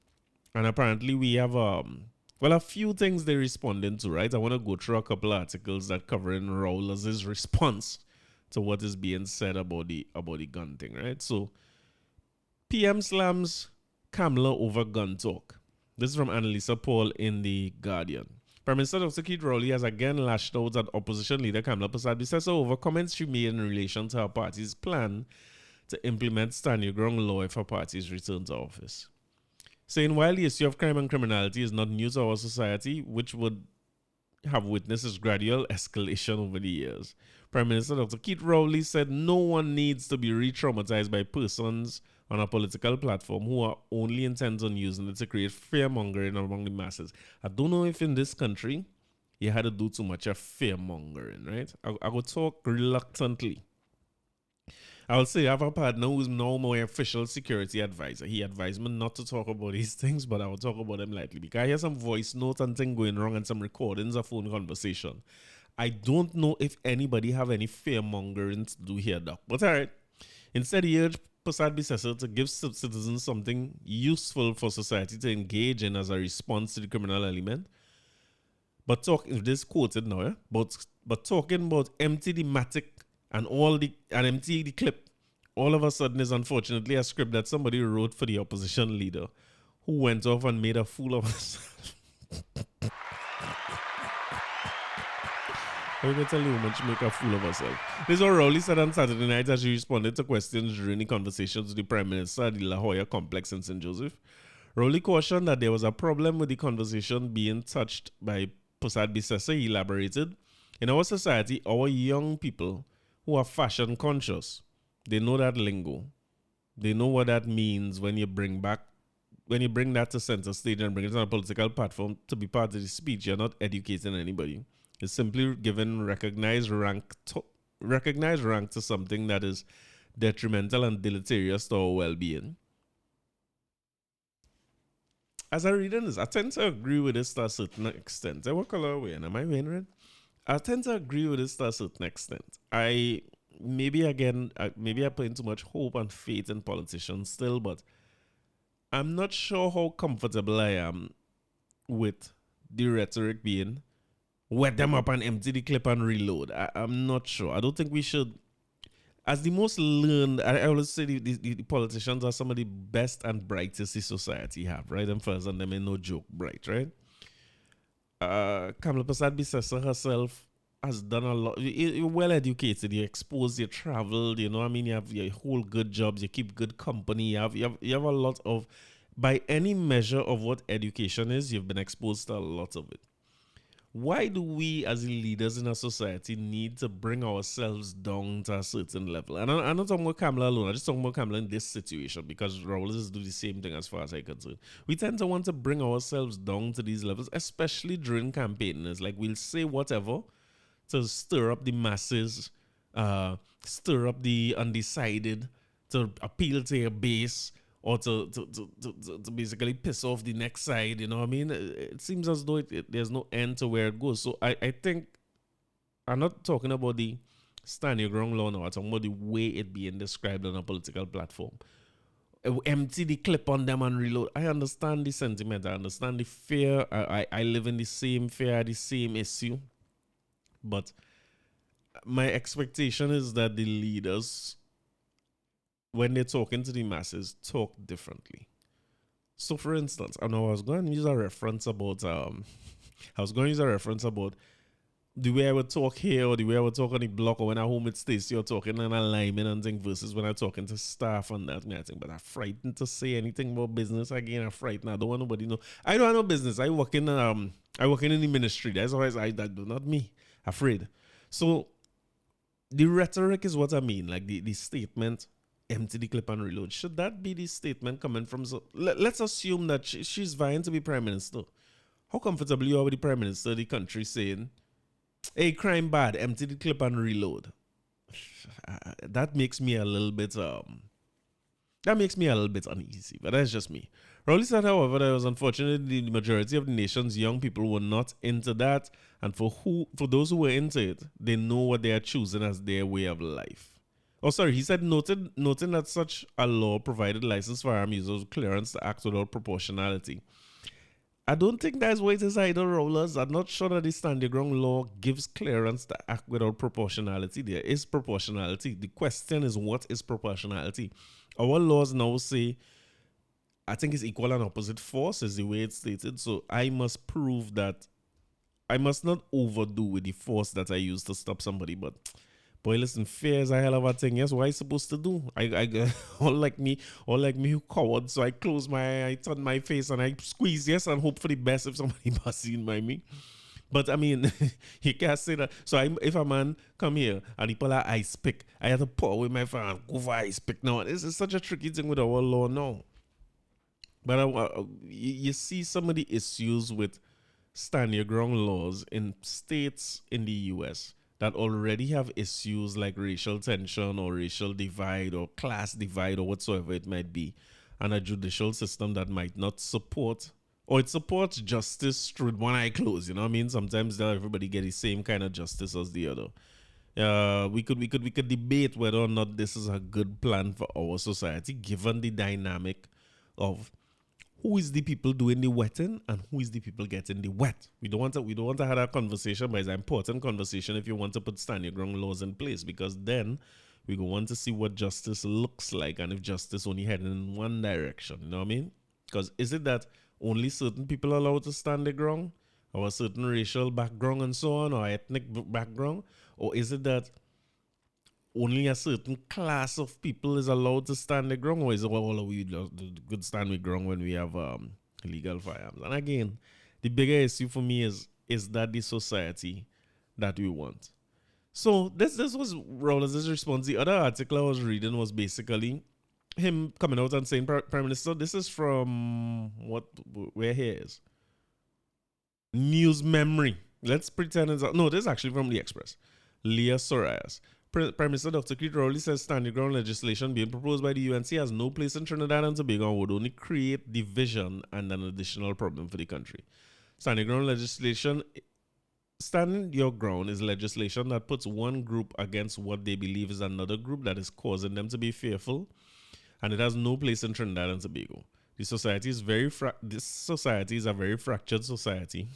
and apparently we have a few things they're responding to, right? I want to go through a couple of articles that covering Rowlers' response to what is being said about the gun thing, right? So PM slams Kamala over gun talk. This is from Annalisa Paul in The Guardian. Prime Minister Dr. Keith Rowley has again lashed out at opposition leader Kamala Prasad-Bissessar over comments she made in relation to her party's plan to implement stand your ground law if her party's return to office. Saying while the issue of crime and criminality is not new to our society, which would have witnessed its gradual escalation over the years, Prime Minister Dr. Keith Rowley said no one needs to be re-traumatized by persons on a political platform who are only intent on using it to create fear-mongering among the masses. I don't know if in this country you had to do too much of fear-mongering, right? I will talk reluctantly. I will say I have a partner who's now my official security advisor. He advised me not to talk about these things, but I will talk about them lightly because I hear some voice notes and things going wrong and some recordings of phone conversation. I don't know if anybody have any fear-mongering to do here, Doc. But all right. Instead, he urged Prasad-Bissessar to give citizens something useful for society to engage in as a response to the criminal element. But this quoted now, yeah? But talking about empty the matic and empty the clip, all of a sudden is unfortunately a script that somebody wrote for the opposition leader who went off and made a fool of herself. I'm going to tell you how much she make a fool of herself. This is what Rowley said on Saturday night as she responded to questions during the conversations with the Prime Minister at the La Jolla complex in St. Joseph. Rowley cautioned that there was a problem with the conversation being touched by Prasad-Bissessar. He elaborated, in our society, our young people who are fashion conscious, they know that lingo. They know what that means when you bring back when you bring that to center stage and bring it on a political platform to be part of the speech, you're not educating anybody. It's simply giving recognized rank to something that is detrimental and deleterious to our well-being. As I read in this, I tend to agree with this to a certain extent. What color are we in? Am I wearing red? I tend to agree with this to a certain extent. Maybe I put in too much hope and faith in politicians still, but I'm not sure how comfortable I am with the rhetoric being wet them up and empty the clip and reload. I'm not sure. I don't think we should. As the most learned, I always say the politicians are some of the best and brightest the society have, right? Them first and them ain't no joke bright, right? Kamala Prasad Bissessa herself has done a lot. You're well educated, you're exposed, you traveled, you know what I mean? You have your whole good jobs, you keep good company, you have a lot of, by any measure of what education is, you've been exposed to a lot of it. Why do we as leaders in our society need to bring ourselves down to a certain level? And I'm not talking about Kamala alone, I'm just talking about Kamala in this situation because Rowlers do the same thing as far as I'm concerned. We tend to want to bring ourselves down to these levels, especially during campaigning. It's like we'll say whatever to stir up the masses, stir up the undecided, to appeal to your base, or to basically piss off the next side, you know what I mean? It seems as though there's no end to where it goes. So I think, I'm not talking about the stand your ground law now, I'm talking about the way it being described on a political platform. Empty the clip on them and reload. I understand the sentiment, I understand the fear, I live in the same fear, the same issue. But my expectation is that the leaders, when they're talking to the masses, talk differently. So, for instance, I know I was going to use a reference about the way I would talk here or the way I would talk on the block or when I'm home with Stacey or talking in alignment and things versus when I'm talking to staff and that kind of thing. But I'm frightened to say anything about business again. I'm frightened. I don't want nobody to know. I don't have no business. I work in the ministry. That's always not me. Afraid. So the rhetoric is what I mean. Like the statement, empty the clip and reload. Should that be the statement coming from? So let's assume that she's vying to be prime minister. How comfortable you are with the prime minister of the country saying, hey, crime bad, empty the clip and reload? That makes me a little bit uneasy, but that's just me. Rowley said, however, that it was unfortunate the majority of the nation's young people were not into that, and for those who were into it, they know what they are choosing as their way of life. Oh, sorry, he said, noting that such a law provided license for arm users clearance to act without proportionality. I don't think that's what it is either, Rowlers. I'm not sure that the stand your ground law gives clearance to act without proportionality. There is proportionality. The question is, what is proportionality? Our laws now say, I think it's equal and opposite force is the way it's stated. So I must prove that I must not overdo with the force that I use to stop somebody. But boy, listen, fear is a hell of a thing. Yes, what I supposed to do? I all like me who coward. So I close my eye, I turn my face, and I squeeze yes and hope for the best if somebody busts in by me. But I mean, you can't say that. So if a man come here and he pull out ice pick, I have to pour with my fan, go for ice pick. Now, this is such a tricky thing with our law now. But you see some of the issues with stand your ground laws in states in the US that already have issues like racial tension or racial divide or class divide or whatsoever it might be, and a judicial system that might not support, or it supports justice through one eye closed. You know what I mean? Sometimes everybody get the same kind of justice as the other. We could debate whether or not this is a good plan for our society, given the dynamic of who is the people doing the wetting and who is the people getting the wet. We don't want to have that conversation, but it's an important conversation if you want to put stand your ground laws in place, because then we go want to see what justice looks like and if justice only heading in one direction. You know what I mean? Because is it that only certain people are allowed to stand their ground, or a certain racial background and so on, or ethnic background, or is it that only a certain class of people is allowed to stand the ground, or is it all of we could stand the ground when we have illegal firearms? And again, the bigger issue for me is that the society that we want? So this was Rowlers' response. The other article I was reading was basically him coming out and saying, Prime Minister, this is from where he is. News Memory. Let's pretend it's no, this is actually from the Express. Leah Sorayas. Prime Minister Dr. Keith Rowley says standing ground legislation being proposed by the UNC has no place in Trinidad and Tobago and would only create division and an additional problem for the country. Standing your ground is legislation that puts one group against what they believe is another group that is causing them to be fearful, and it has no place in Trinidad and Tobago. This society is a very fractured society.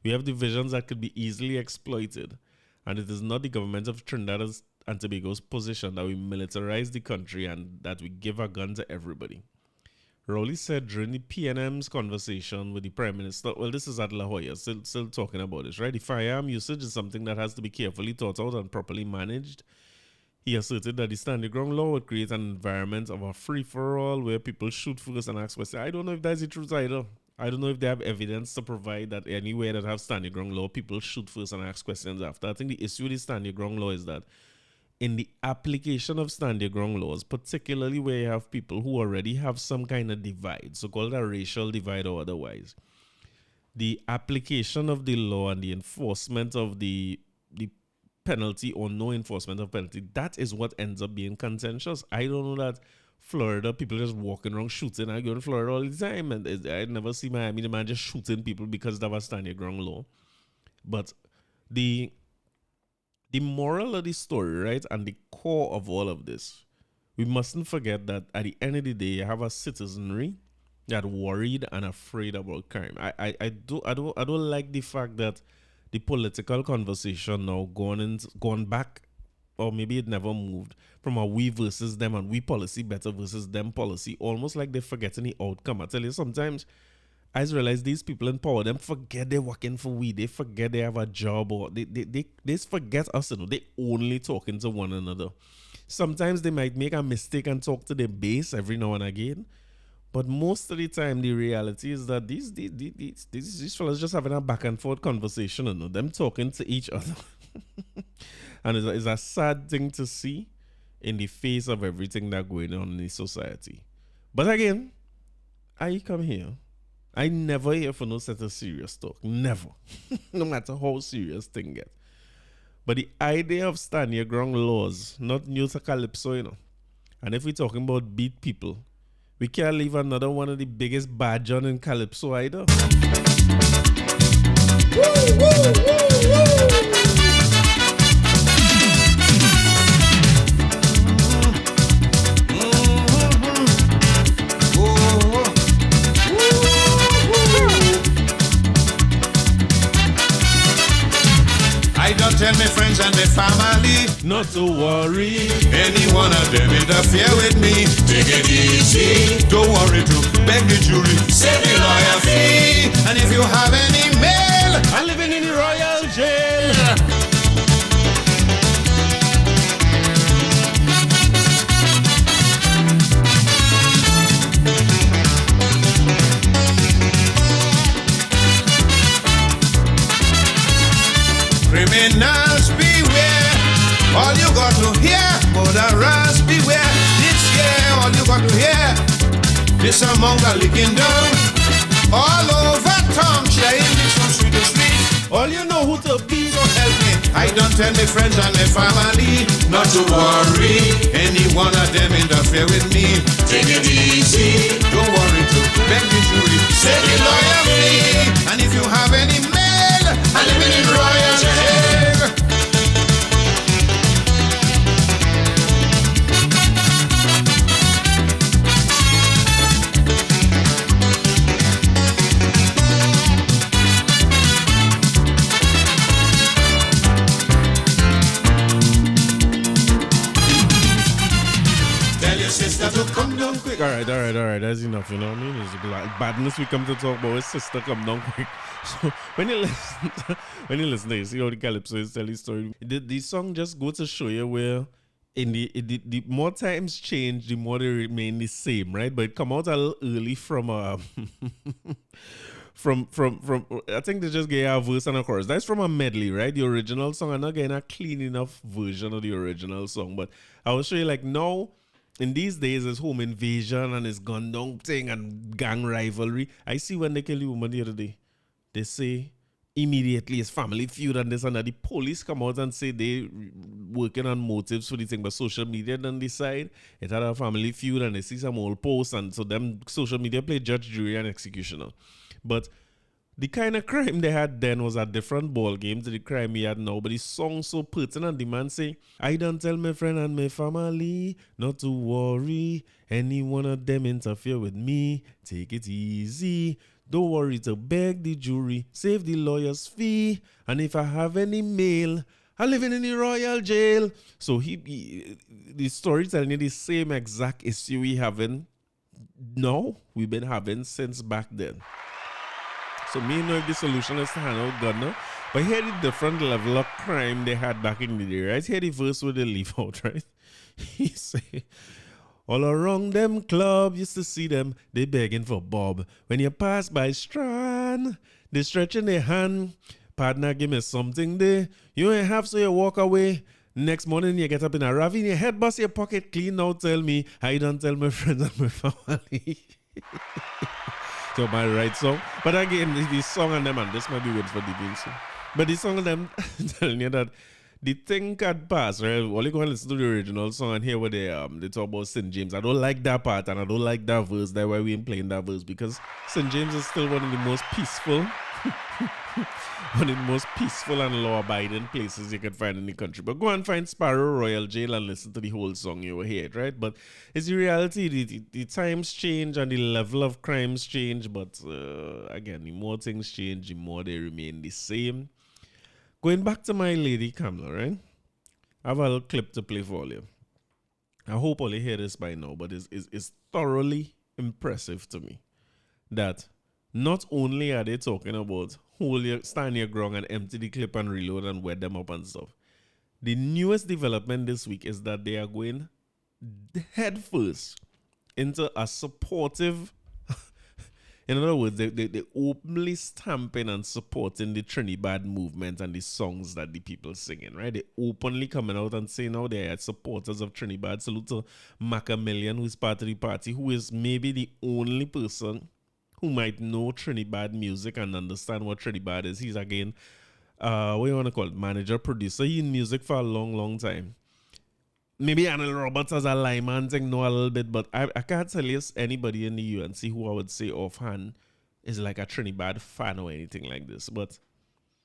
We have divisions that could be easily exploited, and it is not the government of Trinidad and Tobago's position that we militarize the country and that we give a gun to everybody. Rowley said during the PNM's conversation with the Prime Minister, well, this is at La Jolla, still talking about this, right? The firearm usage is something that has to be carefully thought out and properly managed. He asserted that the standing ground law would create an environment of a free-for-all where people shoot first and ask questions. I don't know if that's the truth either. I don't know if they have evidence to provide that anywhere that have standing ground law, people shoot first and ask questions after. I think the issue with the standing ground law is that in the application of standing ground laws, particularly where you have people who already have some kind of divide, so-called a racial divide or otherwise, the application of the law and the enforcement of the penalty or no enforcement of penalty, that is what ends up being contentious. I don't know that Florida, people just walking around shooting. I go to Florida all the time, and I never see Miami, the man just shooting people because they have a standing ground law. But the moral of the story, right, and the core of all of this, we mustn't forget that at the end of the day, you have a citizenry that worried and afraid about crime. I don't like the fact that the political conversation now gone back, or maybe it never moved, from a we versus them and we policy better versus them policy, almost like they're forgetting the outcome. I tell you, sometimes I just realize these people in power, them forget they're working for we, they forget they have a job, or they forget us, they only talking to one another. Sometimes they might make a mistake and talk to their base every now and again, but most of the time the reality is that these fellas just having a back and forth conversation, them talking to each other. And it's a sad thing to see in the face of everything that's going on in the society. But again, I come here. I never here for no set of serious talk. Never. No matter how serious thing get. But the idea of stand your ground laws, not new to Calypso, And if we're talking about beat people, we can't leave another one of the biggest bad John in Calypso either. Woo, woo, woo, woo. I don't tell my friends and my family not to worry. Any one of them interfere with me. Take it easy. Don't worry to beg the jury. Save the lawyer fee. And if you have any mail, I'm living in the royal jail. Criminals beware, all you got to hear. Murderers beware, this year all you got to hear. This among the licking down, all over town, sharing this from street to street. All you know who to be, so help me. I don't tell my friends and my family not to worry. Any one of them interfere with me. Take it easy. Don't worry to beg the jury. Say the lawyer fee. And if you have any mail, I'm living in royal jail. All right. That's enough, you know what I mean? It's like badness we come to talk about. His sister come down quick. So when you listen, you see how the Calypso is telling the story. The song just goes to show you where the more times change, the more they remain the same, right? But it come out a little early from from I think they just get a verse and a chorus. That's from a medley, right? The original song. I'm not getting a clean enough version of the original song, but I will show you like now. in these days, it's home invasion and it's gun down thing and gang rivalry. I see when they kill the woman the other day, they say immediately it's family feud and this and that. The police come out and say they working on motives for the thing, but social media then decide it had a family feud and they see some old posts, and so them social media play judge, jury, and executioner. But the kind of crime they had then was a different ball game to the crime we had now. But the song so pertinent, the man say, I don't tell my friend and my family not to worry. Any one of them interfere with me, take it easy. Don't worry to beg the jury, save the lawyer's fee. And if I have any mail, I live in the royal jail. So the story telling you the same exact issue we having now, we've been having since back then. So me know if the solution is to hand out gun now. But here the different level of crime they had back in the day, right? Here the verse where they leave out, right? He say, all around them club, used to see them, they begging for bob. When you pass by Strand, they stretching their hand. Partner, give me something there. You ain't have, so you walk away. Next morning you get up in a ravine, your head bust your pocket clean. Now tell me, I don't tell my friends and my family. So my right song. But again, the song and them, and this might be words for debate. So. But the song and them telling you that the thing can't pass, right? All you go and listen to the original song and hear what they talk about St. James. I don't like that part and I don't like that verse. That's why we ain't playing that verse, because St. James is still one of the most peaceful and law-abiding places you can find in the country. But go and find Sparrow Royal Jail and listen to the whole song, you will hear it, right? But it's the reality. The times change and the level of crimes change. But again, the more things change, the more they remain the same. Going back to my lady Kamala, right? I have a little clip to play for all you. I hope all you hear this by now, but it's thoroughly impressive to me that not only are they talking about stand your ground and empty the clip and reload and wet them up and stuff. The newest development this week is that they are going head first into a supportive, in other words, they openly stamping and supporting the Trinidad movement and the songs that the people singing, right? They openly coming out and saying now they are supporters of Trinidad. Salute to Macamillion, who is part of the party, who is maybe the only person who might know Trinidad music and understand what Trinidad is. He's again, what you want to call it, manager, producer. He in music for a long, long time. Maybe Anil Roberts as a lineman thing know a little bit, but I can't tell you anybody in the UNC who I would say offhand is like a Trinidad fan or anything like this. But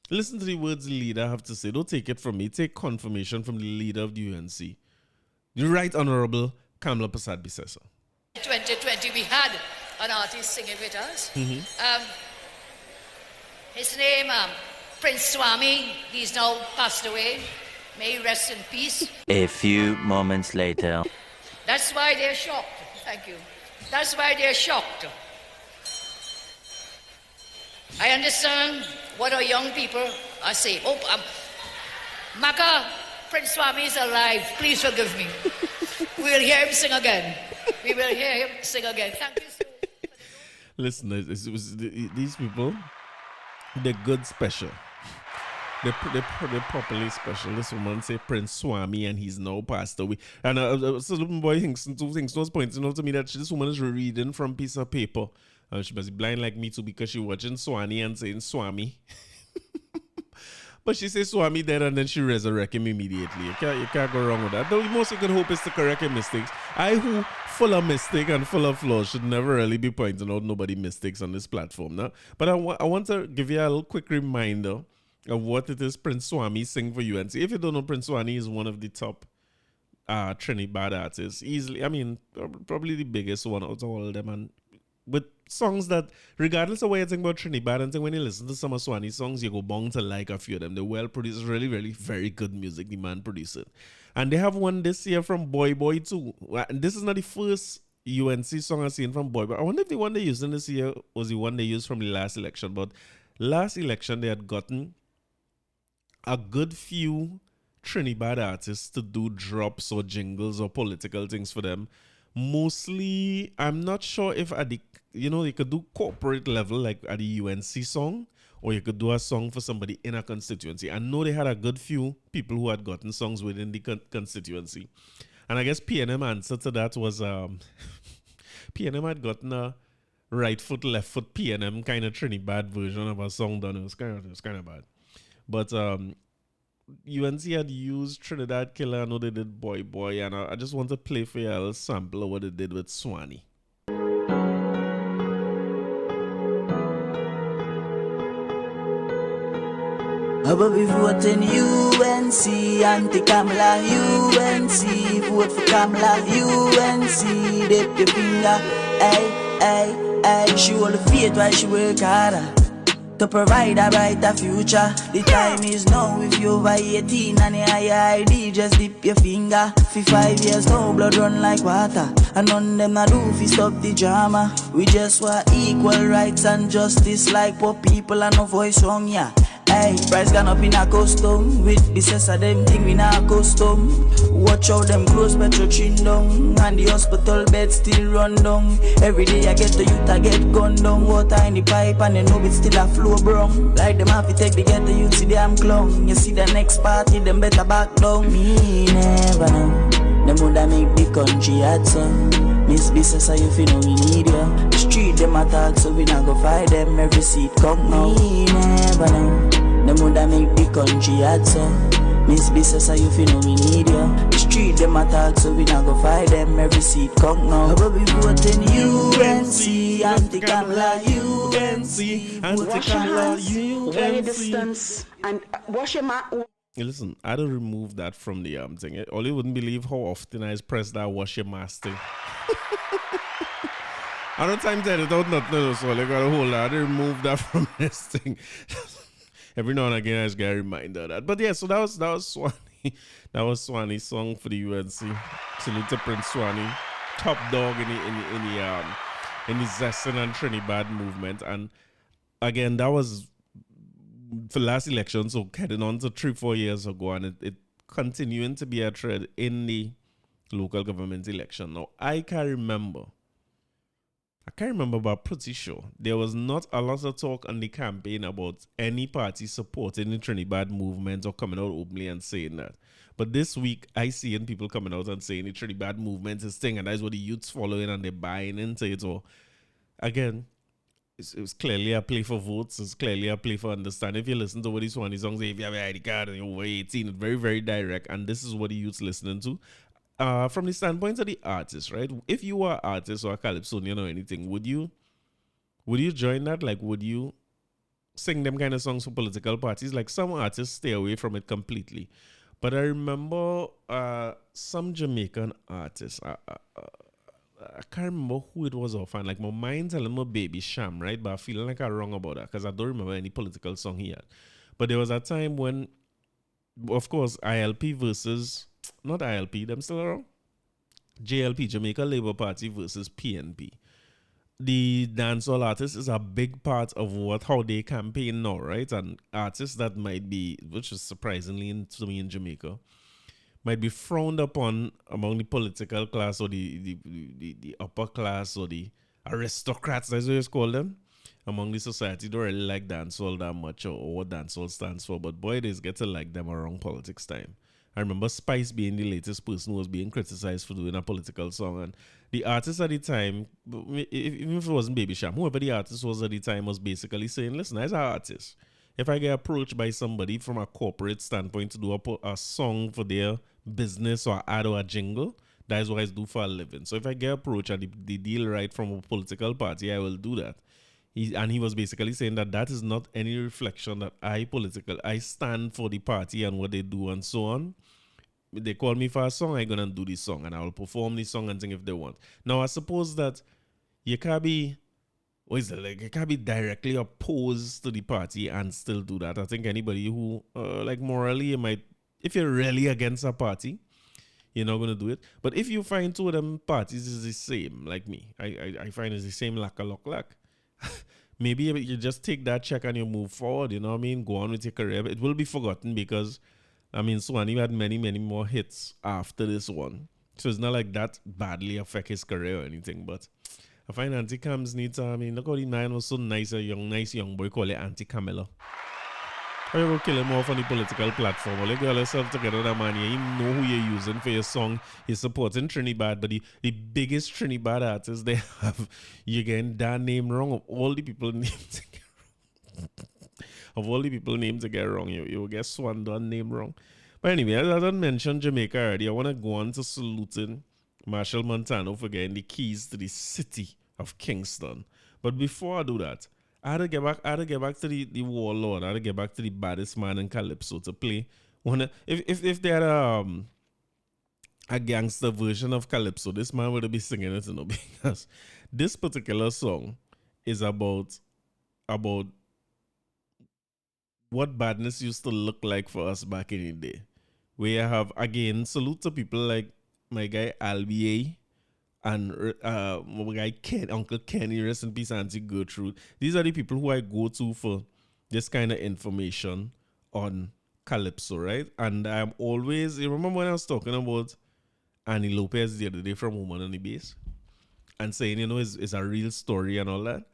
listen to the words the leader have to say. Don't take it from me. Take confirmation from the leader of the UNC. The Right Honorable Kamala Prasad Bisesa. 2020 we had an artist singing with us. His name, Prince Swammy. He's now passed away. May he rest in peace. A few moments later. That's why they're shocked. Thank you. That's why they're shocked. I understand what our young people are saying. Oh, Maka, Prince Swammy is alive. Please forgive me. We'll hear him sing again. We will hear him sing again. Thank you so much. Listen, these people, they're good special. They're properly special. This woman say Prince Swammy and he's now passed away. And so little boy Kingston was pointing out to me that this woman is reading from a piece of paper. She must be blind like me too because she watching Swami and saying Swami. But she says Swami dead and then she resurrect him immediately. You can't go wrong with that. The most you can hope is to correct your mistakes. I, who full of mistake and full of flaws, should never really be pointing out nobody mistakes on this platform now. But I want to give you a little quick reminder of what it is Prince Swammy sing for UNC. If you don't know, Prince Swammy is one of the top Trinidad artists. Easily, I mean, probably the biggest one out of all of them. And with songs that, regardless of what you think about Trinidad, and when you listen to some of Swammy songs, you go bound to like a few of them. They're well produced, really, really very good music, the man produced it. And they have one this year from Boy Boy too. And this is not the first UNC song I've seen from Boy Boy. I wonder if the one they used in this year was the one they used from the last election. But last election, they had gotten a good few Trinidad artists to do drops or jingles or political things for them. Mostly, I'm not sure if at the, you could do corporate level like at the UNC song, or you could do a song for somebody in a constituency. I know they had a good few people who had gotten songs within the constituency. And I guess PNM answer to that was PNM had gotten a right foot, left foot PNM kind of Trinidad version of a song done. It was kind of bad. But UNC had used Trinidad Killer. I know they did Boy Boy, and I just want to play for you a sample of what they did with Swammi. But we vote in UNC, anti-Kamala UNC, vote for Kamala UNC, dip your finger, ay, she will faith while she work harder to provide a brighter future. The time is now if you over 18 and your ID, just dip your finger. For 5 years now, blood run like water, and none them not do fi stop the drama. We just want equal rights and justice like poor people and no voice wrong, yeah. Hey, price gone up in a custom. With business of them thing we not custom. Watch out them close metro chin down, and the hospital bed still run down. Every day I get the youth I get gunned down. Water in the pipe and they know it still a flow brung. Like them have to take the get the youth see them clown. You see the next party them better back down. Me never know them woulda make the country hot so. Miss business you feel know we need you. Street them attack so we not go fight them. Every seat come now. Me never know them woulda make the country hot so. Miss business you feel know we need you. Street them attack so we not go fight them. Every seat come now. But we voting UNC, anti-Kamala UNC, anti-Kamala UNC. Distance and wash your mouth. Listen, I don't remove that from the thing. All you wouldn't believe how often I press that wash your mask thing. I don't time to edit out nothing, so I got a whole lot. I remove that from this thing. Every now and again, I just get a reminder of that. But yeah, so that was Swammy. That was Swammi's song for the UNC. Salute to Prince Swammy, top dog in the Zesson and Trinidad movement. And again, that was for last election, so heading on to 3-4 years ago, and it continuing to be a thread in the local government election. Now, I can't remember, but pretty sure there was not a lot of talk on the campaign about any party supporting the Trinidad movement or coming out openly and saying that. But this week, I see people coming out and saying the Trinidad movement is thing, and that's what the youth's following and they're buying into it. So, again, it was clearly a play for votes. It's clearly a play for understanding. If you listen to what these songs say, if you have an ID card and you're over 18, it's very, very direct. And this is what the youth's listening to. From the standpoint of the artist, right? If you were an artist or a calypsonian or anything, would you join that? Like, would you sing them kind of songs for political parties? Like, some artists stay away from it completely. But I remember some Jamaican artists, I can't remember who it was offhand. Like, my mind telling me Baby Sham, right? But I feel like I'm wrong about that because I don't remember any political song he had. But there was a time when, of course, ILP versus, not ILP, them still around? JLP, Jamaica Labour Party versus PNP. The dancehall artist is a big part of how they campaign now, right? And artists that might be, which is surprisingly to me in Jamaica, might be frowned upon among the political class or the upper class or the aristocrats, that's what you call them, among the society. Don't really like dancehall that much or what dancehall stands for, but boy, they get to like them around politics time. I remember Spice being the latest person who was being criticized for doing a political song, and the artist at the time, even if it wasn't Baby Sham, whoever the artist was at the time was basically saying, listen, as an artist, if I get approached by somebody from a corporate standpoint to do a song for their business or ad or a jingle, that is what I do for a living. So if I get approached and the deal right from a political party, I will do that. He was basically saying that is not any reflection that I stand for the party and what they do and so on. They call me for a song, I'm going to do this song and I will perform this song and sing if they want. Now, I suppose that you can't be, you can't be directly opposed to the party and still do that. I think anybody who, morally, you might, if you're really against a party, you're not going to do it. But if you find two of them parties is the same, like me, I find it's the same lack. Maybe you just take that check and you move forward, you know what I mean? Go on with your career. It will be forgotten because, I mean, Swammy had many, many more hits after this one. So it's not like that badly affect his career or anything. But I find Auntie Cams needs, look how the man was so nice, nice young boy, call it Auntie Camilla. Or you go kill him off on the political platform. Or you get yourself together with a man here. You know who you're using for your song. You're supporting Trinidad. But the biggest Trinidad artists they have, you're getting that name wrong. Of all the people named to get wrong. Of all the people named to get wrong, you will get Swam Dam name wrong. But anyway, as I mentioned Jamaica already, I want to go on to saluting Marshall Montano for getting the keys to the City of Kingston. But before I do that, I had to get back to the warlord. I had to get back to the baddest man in Calypso to play. If they had a gangster version of Calypso, this man would be singing it, because this particular song is about what badness used to look like for us back in the day. Where you have, again, salute to people like my guy Albier and my guy Uncle Kenny, rest in peace, Auntie Gertrude. These are the people who I go to for this kind of information on Calypso, right? And I'm always, you remember when I was talking about Annie Lopez the other day from Woman on the Bass and saying, it's a real story and all that.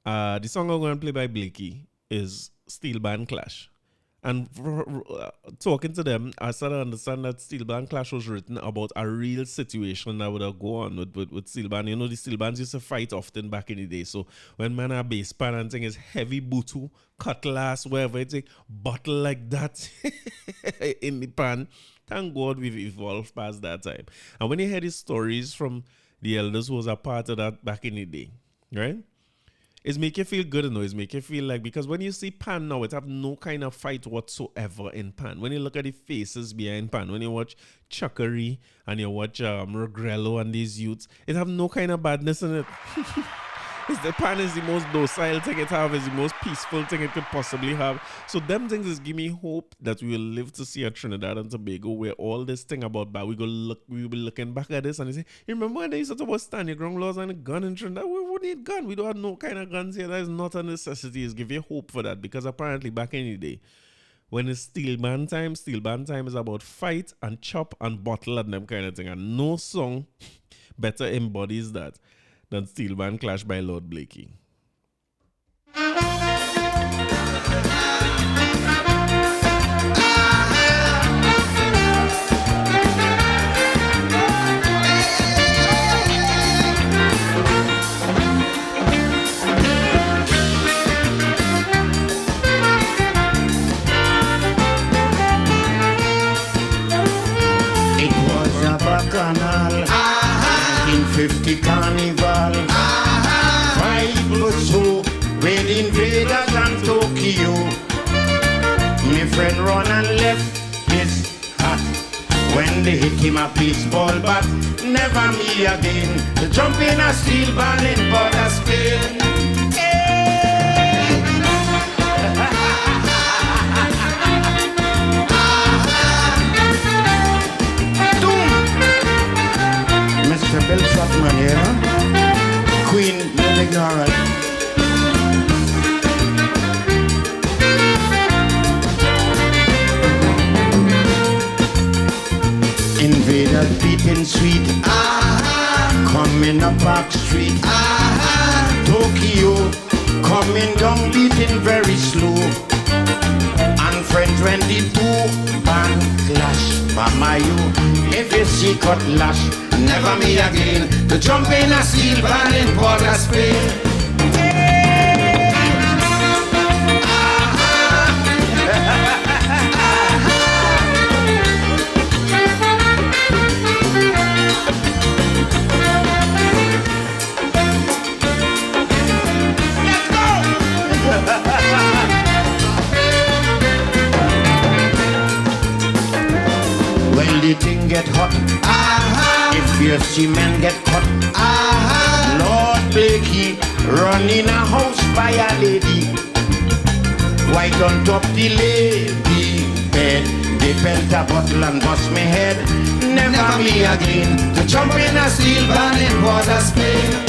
The song I'm going to play by Blakey is Steel Band Clash. And talking to them, I started to understand that Steel Band Clash was written about a real situation that would have gone with Steel Band. The Steel Bands used to fight often back in the day. So when man a bass pan and thing is heavy butu, cutlass, wherever it's a bottle like that in the pan, thank God we've evolved past that time. And when you hear these stories from the elders who was a part of that back in the day, right? It's make you feel good, it's make you feel like, because when you see Pan now, it have no kind of fight whatsoever in Pan. When you look at the faces behind Pan, when you watch Chuckery and you watch Regrello and these youths, it have no kind of badness in it. The Pan is the most docile thing it have, is the most peaceful thing it could possibly have. So them things is give me hope that we will live to see a Trinidad and Tobago where all this thing about bad, we will be looking back at this and say, you remember when they used to talk about stand your ground laws and a gun in Trinidad? We would need gun. We don't have no kind of guns here. That is not a necessity. It's give you hope for that, because apparently back in the day, when it's Steel Band time is about fight and chop and bottle and them kind of thing. And no song better embodies that than Steel Band Clash by Lord Blakey. It was a bacchanal, 1950 carnival. 5 or so with invaders and Tokyo. My friend run and left his hat when they hit him a baseball bat. Never me again to jump in a steel band in Port of Spain. Mr. Bill Trotman here, Queen Ignorant. Invaders beating sweet, coming up Park Street, Tokyo, coming down beating very slow. And friends when the 2 band clash, Mama you, if you see cutlass, never me again to jump in a steel band in Port of Spain. When the thing get hot, if your cement get cut, Lord Blakey run in a house by a lady, white on top the lady bed. They bent a bottle and bust me head. Never me again to jump in a steel band in Port of Spain.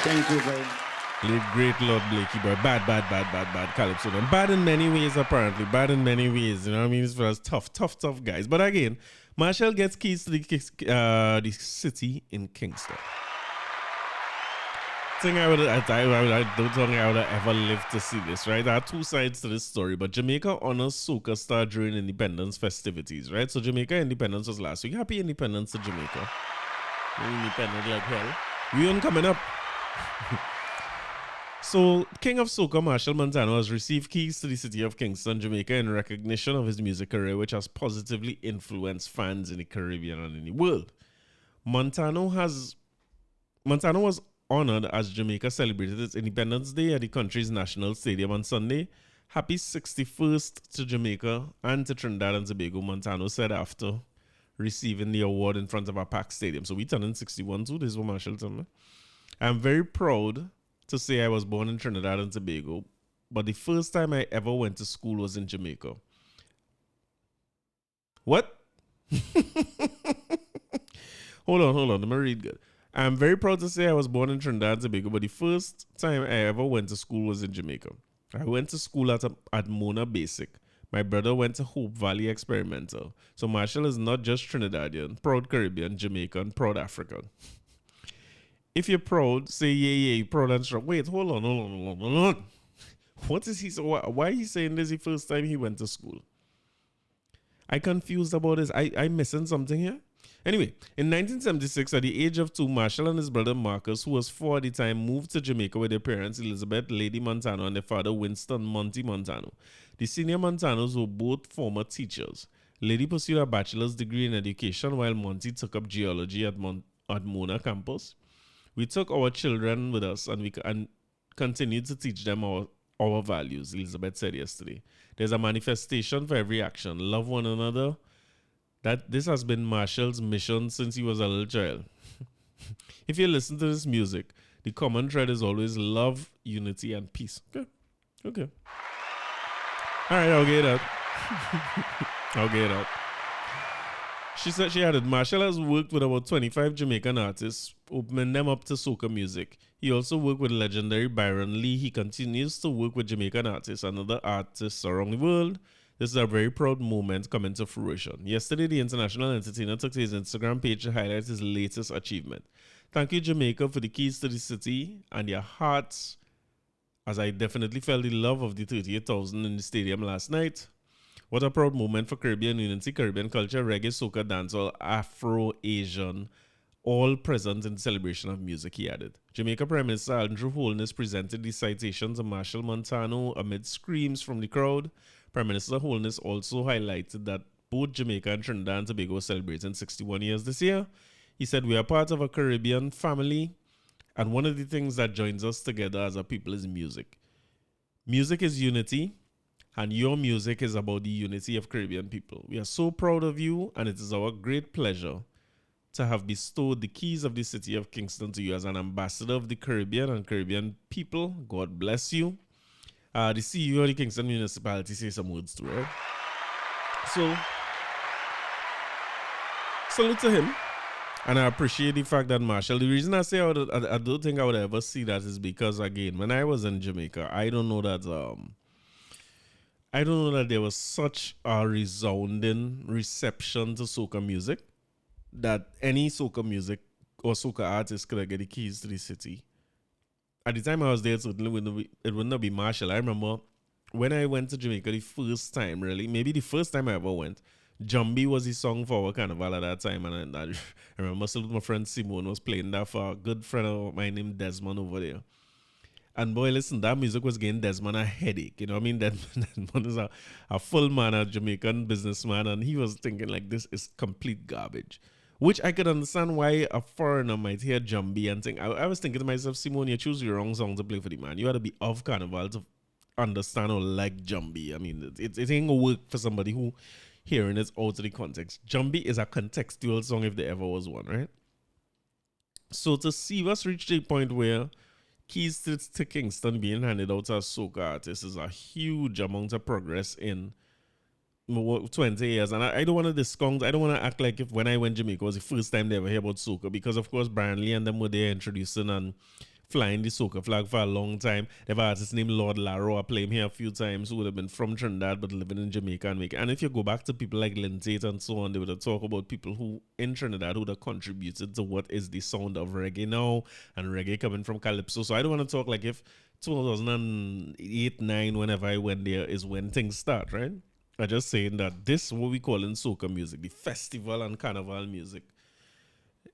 Thank you very much. Late great Lord Blakey, boy. Bad Calypso. And bad in many ways, apparently. Bad in many ways. You know what I mean? It's for us tough guys. But again, Marshall gets keys to the city in Kingston. I don't think I would have ever lived to see this, right? There are two sides to this story, but Jamaica honors soca star during independence festivities, right? So Jamaica independence was last week. Happy independence to Jamaica. We're independent like hell. We ain't coming up. So, King of Soca Marshall Montano has received keys to the city of Kingston, Jamaica, in recognition of his music career, which has positively influenced fans in the Caribbean and in the world. Montano was honored as Jamaica celebrated its Independence Day at the country's national stadium on Sunday. Happy 61st to Jamaica and to Trinidad and Tobago, Montano said after receiving the award in front of a packed stadium. So we turning 61 too. This is what Marshall told me. I'm very proud to say I was born in Trinidad and Tobago, but the first time I ever went to school was in Jamaica. What? Hold on. Let me read good. I'm very proud to say I was born in Trinidad and Tobago, but the first time I ever went to school was in Jamaica. I went to school at Mona Basic. My brother went to Hope Valley Experimental. So Marshall is not just Trinidadian, proud Caribbean, Jamaican, proud African. If you're proud, say yeah, proud and strong. Wait, hold on. What is he? Why is he saying this the first time he went to school? I confused about this. I missing something here? Anyway, in 1976, at the age of 2, Marshall and his brother Marcus, who was 4 at the time, moved to Jamaica with their parents Elizabeth, Lady Montano, and their father Winston Monty Montano. The senior Montanos were both former teachers. Lady pursued a bachelor's degree in education, while Monty took up geology at Mona campus. We took our children with us and continued to teach them our values, Elizabeth said yesterday. There's a manifestation for every action. Love one another. This has been Marshall's mission since he was a little child. If you listen to this music, the common thread is always love, unity, and peace. Okay. All right, I'll get out. She said she added, Marshall has worked with about 25 Jamaican artists, opening them up to soca music. He also worked with legendary Byron Lee. He continues to work with Jamaican artists and other artists around the world. This is a very proud moment coming to fruition. Yesterday, the international entertainer took to his Instagram page to highlight his latest achievement. Thank you, Jamaica, for the keys to the city and your hearts, as I definitely felt the love of the 38,000 in the stadium last night. What a proud moment for Caribbean unity, Caribbean culture, reggae, soca, dancehall, Afro-Asian, all present in the celebration of music, he added. Jamaica Prime Minister Andrew Holness presented the citation to Marshall Montano amid screams from the crowd. Prime Minister Holness also highlighted that both Jamaica and Trinidad and Tobago are celebrating 61 years this year. He said, we are part of a Caribbean family, and one of the things that joins us together as a people is music. Music is unity, and your music is about the unity of Caribbean people. We are so proud of you, and it is our great pleasure to have bestowed the keys of the city of Kingston to you as an ambassador of the Caribbean and Caribbean people. God bless you. The CEO of the Kingston municipality says some words too, right? So, salute to him. And I appreciate the fact that Marshall, the reason I say I don't think I would ever see that is because, again, when I was in Jamaica, I don't know that there was such a resounding reception to soca music that any soca music or soca artist could get the keys to the city. At the time I was there, it wouldn't be Marshall. I remember when I went to Jamaica the first time, really, maybe the first time I ever went, Jambi was the song for our carnival at that time. And I remember still my friend Simone was playing that for a good friend of mine named Desmond over there. And boy, listen, that music was getting Desmond a headache. You know what I mean? Desmond is a full man, a Jamaican businessman, and he was thinking like, this is complete garbage. Which I could understand why a foreigner might hear Jambi and think. I was thinking to myself, Simone, you choose your wrong song to play for the man. You had to be off carnival to understand or like Jambi. I mean, it ain't gonna work for somebody who hearing it out of the context. Jambi is a contextual song if there ever was one, right? So to see us reach the point where keys to Kingston being handed out as soca artists is a huge amount of progress in 20 years. And I don't want to discount, I don't want to act like if when I went to Jamaica was the first time they ever hear about soca, because of course Brian Lee and them were there introducing and flying the soca flag for a long time. They have an artist named Lord Laro. I played him here a few times who would have been from Trinidad but living in Jamaica and making. And if you go back to people like Lindsay and so on, they would have talked about people who in Trinidad who would have contributed to what is the sound of reggae now, and reggae coming from Calypso. So I don't want to talk like if 2008, 9, whenever I went there is when things start, right? I'm just saying that this, what we call in soca music, the festival and carnival music,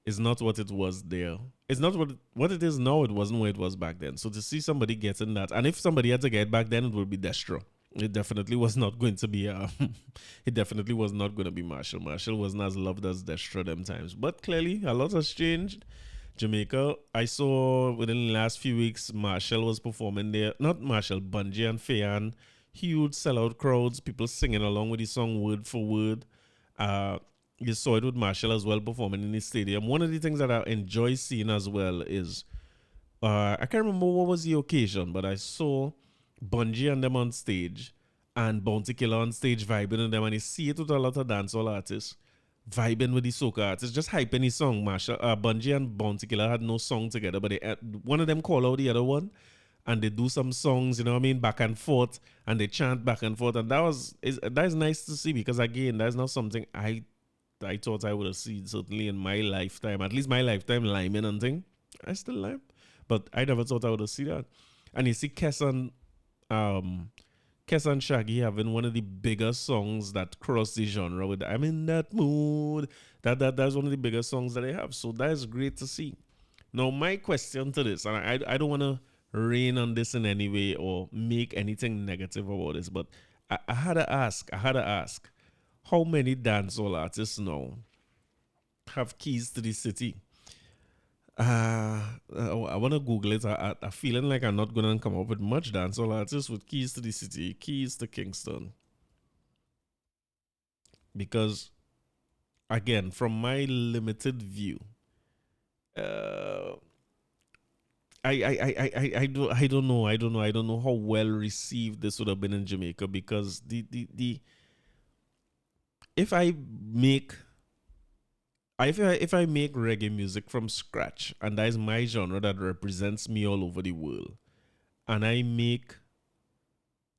is not what it was there. It's not what it is now. It wasn't what it was back then. So to see somebody getting that, and if somebody had to get back then, it would be Destro. It definitely was not going to be. It definitely was not going to be Marshall. Marshall wasn't as loved as Destro them times. But clearly, a lot has changed. Jamaica, I saw within the last few weeks, Marshall was performing there. Not Marshall, Bungie and Fayan. Huge sellout crowds. People singing along with the song word for word. You saw it with Marshall as well performing in the stadium. One of the things that I enjoy seeing as well is, I can't remember what was the occasion, but I saw Bungie and them on stage and Bounty Killer on stage vibing with them, and you see it with a lot of dancehall artists vibing with the soca artists, just hyping the song. Bungie and Bounty Killer had no song together, but one of them call out the other one, and they do some songs, you know what I mean, back and forth, and they chant back and forth, and that is nice to see, because again, that's not something I thought I would have seen certainly in my lifetime, at least my lifetime liming and thing. I still lime, but I never thought I would have seen that. And you see Kes and Shaggy having one of the biggest songs that cross the genre with "I'm in that mood." That's one of the biggest songs that they have. So that is great to see. Now my question to this, and I don't want to rain on this in any way or make anything negative about this, but I had to ask. How many dancehall artists now have keys to the city? I want to Google it. I'm feeling like I'm not going to come up with much dancehall artists with keys to the city, keys to Kingston. Because, again, from my limited view, I don't know how well received this would have been in Jamaica, because if I make reggae music from scratch, and that is my genre that represents me all over the world, and I make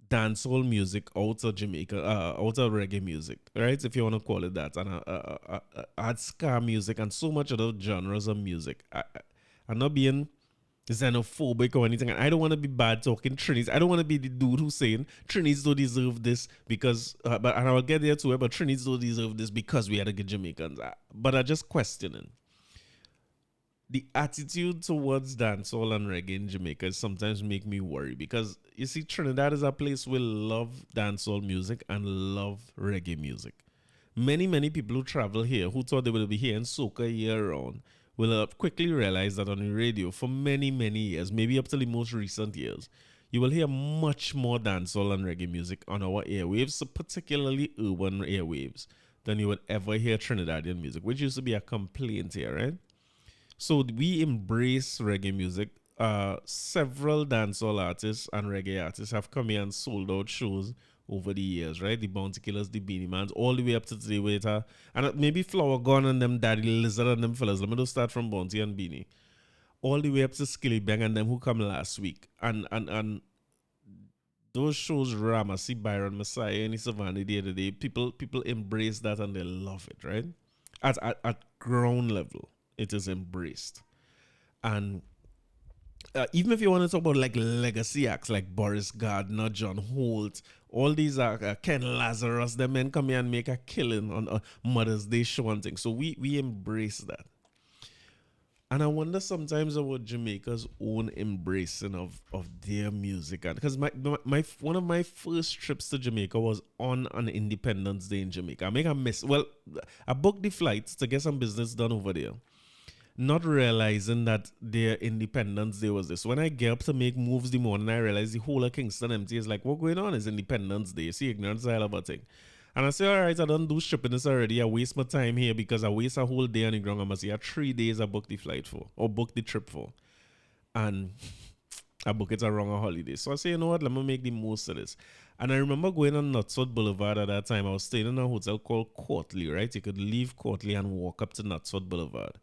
dancehall music out of Jamaica, out of reggae music, right? If you want to call it that, and add ska music and so much other genres of music. I'm not being xenophobic or anything, and I don't want to be bad talking Trinis. I don't want to be the dude who's saying Trinis don't deserve this because, and I'll get there too, but Trinis don't deserve this because we had a good Jamaicans. But I'm just questioning the attitude towards dancehall and reggae in Jamaica. Sometimes make me worry, because you see, Trinidad is a place we love dancehall music and love reggae music. Many people who travel here who thought they would be here in soca year round will quickly realize that on the radio for many years, maybe up to the most recent years, you will hear much more dancehall and reggae music on our airwaves, so particularly urban airwaves, than you would ever hear Trinidadian music, which used to be a complaint here, right? So we embrace reggae music. Several dancehall artists and reggae artists have come here and sold out shows over the years, right? The Bounty Killers, the Beanie Mans, all the way up to today with and maybe Flower Gun and them Daddy Lizard and them fellas. Let me just start from Bounty and Beanie. All the way up to Skilly Bang and them who come last week. And those shows ram. I see Byron Messiah and Savannah the other day. People embrace that and they love it, right? At ground level, it is embraced. And even if you want to talk about like legacy acts like Boris Gardner, John Holt, all these are Ken Lazarus, the men come here and make a killing on Mother's Day show and things. So we embrace that. And I wonder sometimes about Jamaica's own embracing of their music. Because one of my first trips to Jamaica was on an Independence Day in Jamaica. I booked the flights to get some business done over there, not realizing that their Independence Day was this. When I get up to make moves the morning, I realize the whole of Kingston empty. It's like, what going on? It's Independence Day. You see, ignorance is a hell of a thing. And I say, all right, I don't do shipping this already. I waste my time here because I waste a whole day on the ground. I must say, 3 days I booked the flight for, or booked the trip for. And I booked it around a holiday. So I say, you know what, let me make the most of this. And I remember going on Knutsford Boulevard at that time. I was staying in a hotel called Courtly, right? You could leave Courtly and walk up to Knutsford Boulevard.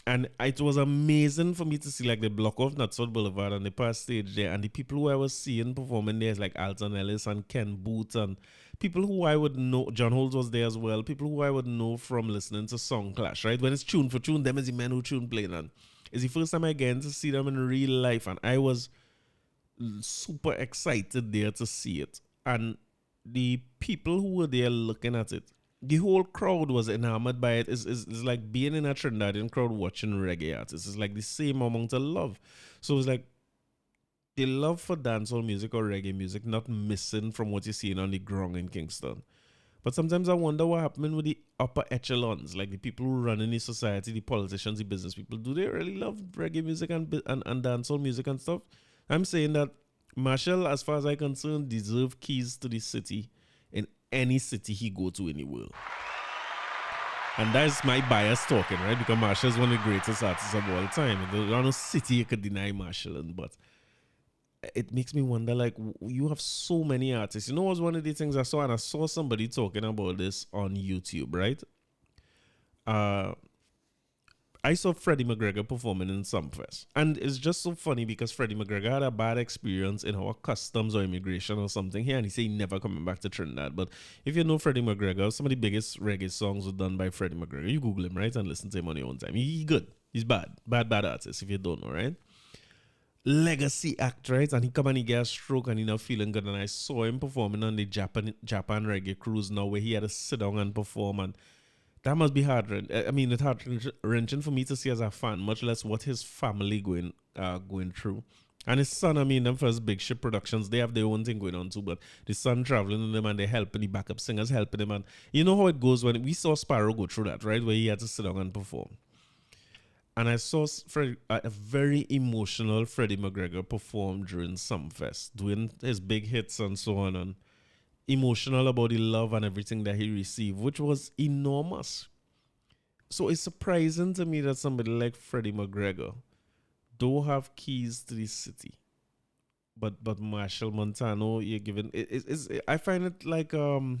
And it was amazing for me to see like the block of Knutsford Boulevard and the past stage there, and the people who I was seeing performing there is like Alton Ellis and Ken Booth and people who I would know. John Holmes was there as well. People who I would know from listening to Song Clash, right? When it's tune for tune, them is the men who tune playing. And it's the first time I get to see them in real life, and I was super excited there to see it. And the people who were there looking at it, the whole crowd was enamored by it. It's like being in a Trinidadian crowd watching reggae artists. It's like the same amount of love. So it's like the love for dancehall music or reggae music not missing from what you're seeing on the ground in Kingston. But sometimes I wonder what happened with the upper echelons, like the people who run in the society, the politicians, the business people. Do they really love reggae music and dancehall music and stuff? I'm saying that Marshall, as far as I'm concerned, deserves keys to the city in any city he go to in the world. And that's my bias talking, right? Because Marshall is one of the greatest artists of all time. There's no city you could deny Marshall in, but it makes me wonder, like, you have so many artists. You know what's one of the things I saw? And I saw somebody talking about this on YouTube, right? I saw Freddie McGregor performing in Sumfest. And it's just so funny because Freddie McGregor had a bad experience in our customs or immigration or something here, and he said he never coming back to Trinidad. But if you know Freddie McGregor, some of the biggest reggae songs were done by Freddie McGregor. You Google him, right? And listen to him on your own time. He's good. He's bad. Bad artist, if you don't know, right? Legacy act, right? And he come and he get a stroke and he not feeling good. And I saw him performing on the Japan reggae cruise now, where he had to sit down and perform, and that must be hard. I mean, it's heart-wrenching for me to see as a fan, much less what his family going through. And his son, I mean, them first Big Ship Productions, they have their own thing going on too, but the son traveling with them and they're helping, the backup singers helping him. And you know how it goes when we saw Sparrow go through that, right? Where he had to sit down and perform. And I saw a very emotional Freddie McGregor perform during Sumfest, doing his big hits and so on, and emotional about the love and everything that he received, which was enormous. So it's surprising to me that somebody like Freddie McGregor don't have keys to the city. But Marshall Montano, you're given I find it like I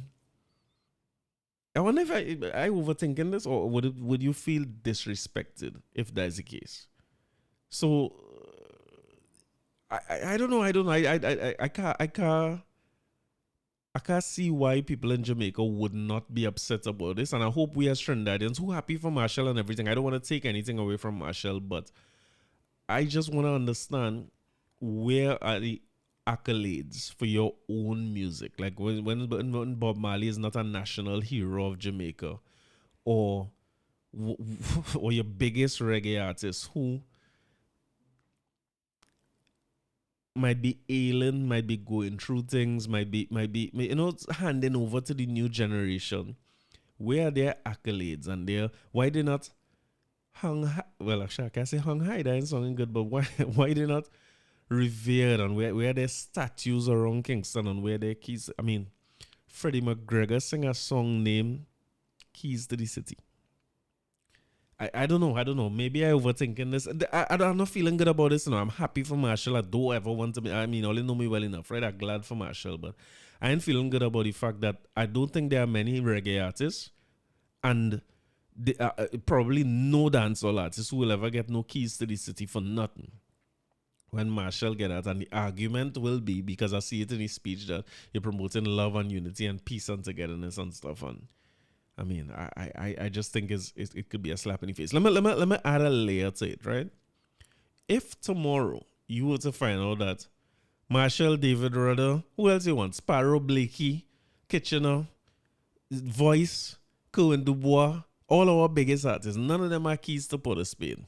wonder if I overthinking this, or would you feel disrespected if that's the case? So I don't know. I can't see why people in Jamaica would not be upset about this. And I hope we as Trinidadians who are happy for Marshall and everything. I don't want to take anything away from Marshall, but I just want to understand, where are the accolades for your own music? Like when Bob Marley is not a national hero of Jamaica, or your biggest reggae artist who might be ailing, might be going through things, might be handing over to the new generation. Where are their accolades and why they not hung high? Well, actually, I can't say hung high, that ain't sounding good, but why they not revered, and where their statues around Kingston, and where their keys? I mean, Freddie McGregor sing a song named Keys to the City. I don't know. Maybe I overthinking this. I'm not feeling good about this. I'm happy for Marshall. I don't ever want to be. I mean, all you know me well enough, right? I'm glad for Marshall, but I ain't feeling good about the fact that I don't think there are many reggae artists, and probably no dancehall artists who will ever get no keys to the city for nothing. When Marshall get that, and the argument will be, because I see it in his speech, that you're promoting love and unity and peace and togetherness and stuff. And I mean, I just think it could be a slap in the face. Let me add a layer to it, right? If tomorrow you were to find out that Marshall, David Rudder, who else you want? Sparrow, Blakey, Kitchener, Voice, Cohen Dubois, all our biggest artists, none of them are keys to Port of Spain.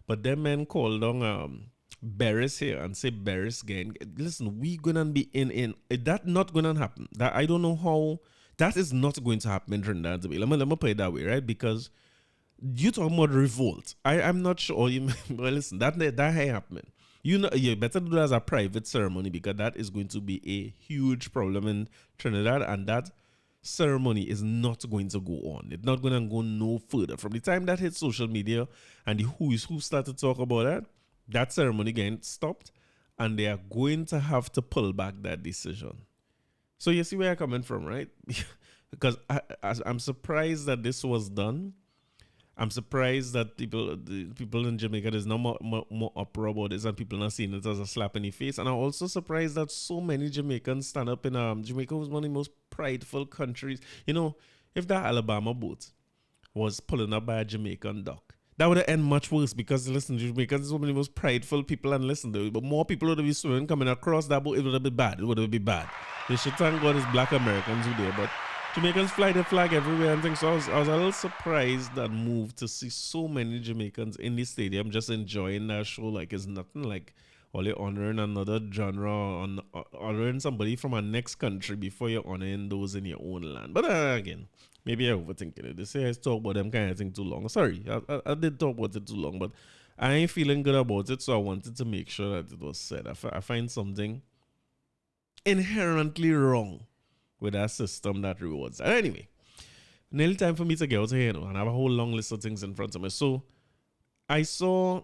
But them men called on Barris here and say Barris again. Listen, we gonna be in that not gonna happen. That I don't know how. That is not going to happen in Trinidad. Let me put it that way, right? Because you talking about revolt. I'm not sure. But listen, that ain't happening. You better do that as a private ceremony, because that is going to be a huge problem in Trinidad, and that ceremony is not going to go on. It's not going to go no further. From the time that hit social media and the who is who started to talk about that ceremony again stopped, and they are going to have to pull back that decision. So you see where I'm coming from, right? Because I'm surprised that this was done. I'm surprised that the people in Jamaica, there's no more uproar about this and people not seeing it as a slap in the face. And I'm also surprised that so many Jamaicans stand up in Jamaica was one of the most prideful countries. You know, if that Alabama boat was pulling up by a Jamaican dock, that would have ended much worse because, listen, Jamaicans is one of the most prideful people and listen, but more people would have been swimming coming across that boat, it would have been bad. It would have been bad. They should thank God it's black Americans who there, but Jamaicans fly the flag everywhere and things. So I was a little surprised and moved to see so many Jamaicans in the stadium just enjoying that show. Like it's nothing like only honoring another genre, honoring somebody from a next country before you're honoring those in your own land. But again, maybe I'm overthinking it. They say I talk about them kind of thing too long. Sorry, I did talk about it too long, but I ain't feeling good about it, so I wanted to make sure that it was said. I find something inherently wrong with that system that rewards. Anyway, nearly time for me to get out of here, and I have a whole long list of things in front of me. So I saw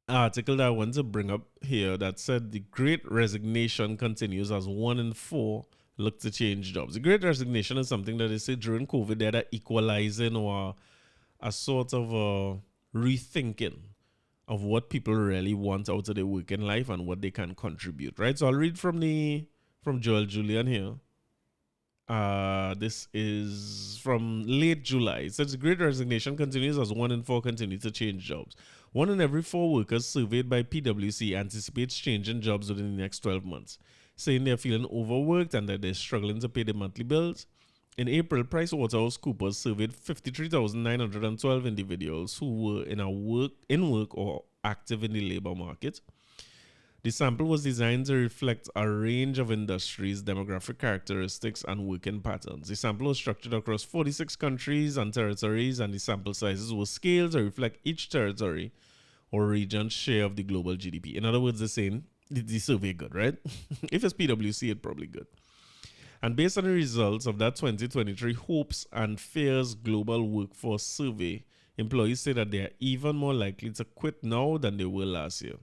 an article that I want to bring up here that said the Great Resignation continues as 1 in 4 look to change jobs. The Great Resignation is something that they say during COVID, they're equalizing or a sort of a rethinking of what people really want out of their working life and what they can contribute, right? So I'll read from Joel Julian here. This is from late July. It says the Great Resignation continues as 1 in 4 continue to change jobs. 1 in every 4 workers surveyed by PwC anticipates changing jobs within the next 12 months, saying they're feeling overworked and that they're struggling to pay their monthly bills. In April, PricewaterhouseCoopers surveyed 53,912 individuals who were in work or active in the labor market. The sample was designed to reflect a range of industries, demographic characteristics, and working patterns. The sample was structured across 46 countries and territories, and the sample sizes were scaled to reflect each territory or region's share of the global GDP. In other words, they're saying the survey good, right? If it's PwC, it's probably good. And based on the results of that 2023 Hopes and Fears Global Workforce Survey, employees say that they are even more likely to quit now than they were last year.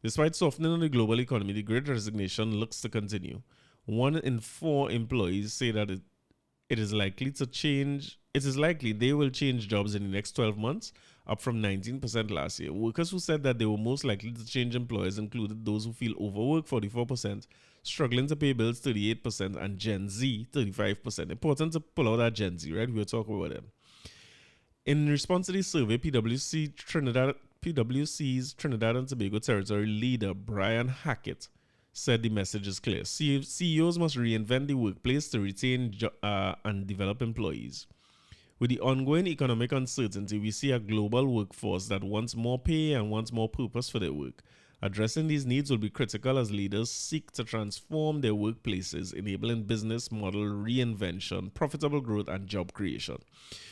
Despite softening in the global economy, the Great Resignation looks to continue. 1 in 4 employees say that it is likely they will change jobs in the next 12 months, up from 19% last year. Workers who said that they were most likely to change employers included those who feel overworked, 44%, struggling to pay bills, 38%, and Gen Z, 35%. Important to pull out that Gen Z, right? We'll talk about them. In response to the survey, PwC's Trinidad and Tobago territory leader, Brian Hackett, said the message is clear. CEOs must reinvent the workplace to retain and develop employees. With the ongoing economic uncertainty, we see a global workforce that wants more pay and wants more purpose for their work. Addressing these needs will be critical as leaders seek to transform their workplaces, enabling business model reinvention, profitable growth, and job creation.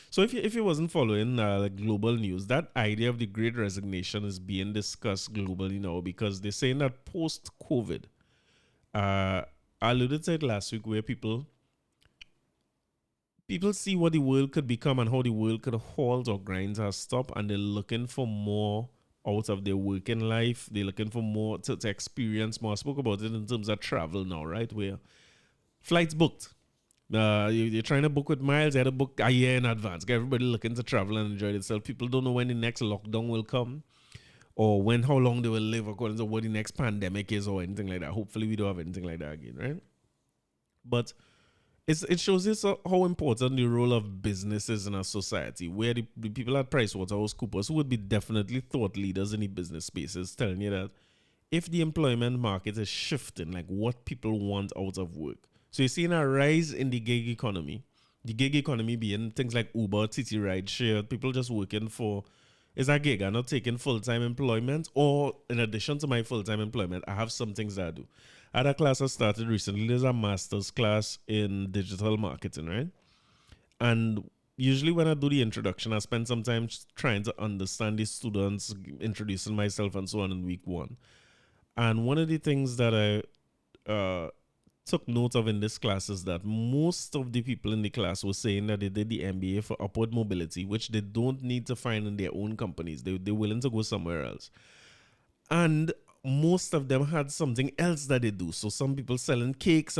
So if you wasn't following global news, that idea of the Great Resignation is being discussed globally now because they're saying that post-COVID, I alluded to it last week where people see what the world could become and how the world could halt or grind or stop, and they're looking for more out of their working life. They're looking for more to experience more. I spoke about it in terms of travel now, right? Where flights booked. You're trying to book with miles, you had to book a year in advance. Everybody looking to travel and enjoy themselves. People don't know when the next lockdown will come or how long they will live according to what the next pandemic is or anything like that. Hopefully we don't have anything like that again, right? But it shows us how important the role of business is in our society, where the people at PricewaterhouseCoopers, who would be definitely thought leaders in the business spaces, telling you that if the employment market is shifting, like what people want out of work. So you're seeing a rise in the gig economy. The gig economy being things like Uber, TT Ride Share, people just working for, is a gig. I'm not taking full-time employment, or in addition to my full-time employment, I have some things that I do. I had a class I started recently. There's a master's class in digital marketing, right? And usually when I do the introduction, I spend some time trying to understand the students, introducing myself and so on in week 1. And one of the things that I took note of in this class is that most of the people in the class were saying that they did the MBA for upward mobility, which they don't need to find in their own companies. They're willing to go somewhere else. And most of them had something else that they do. So some people selling cake,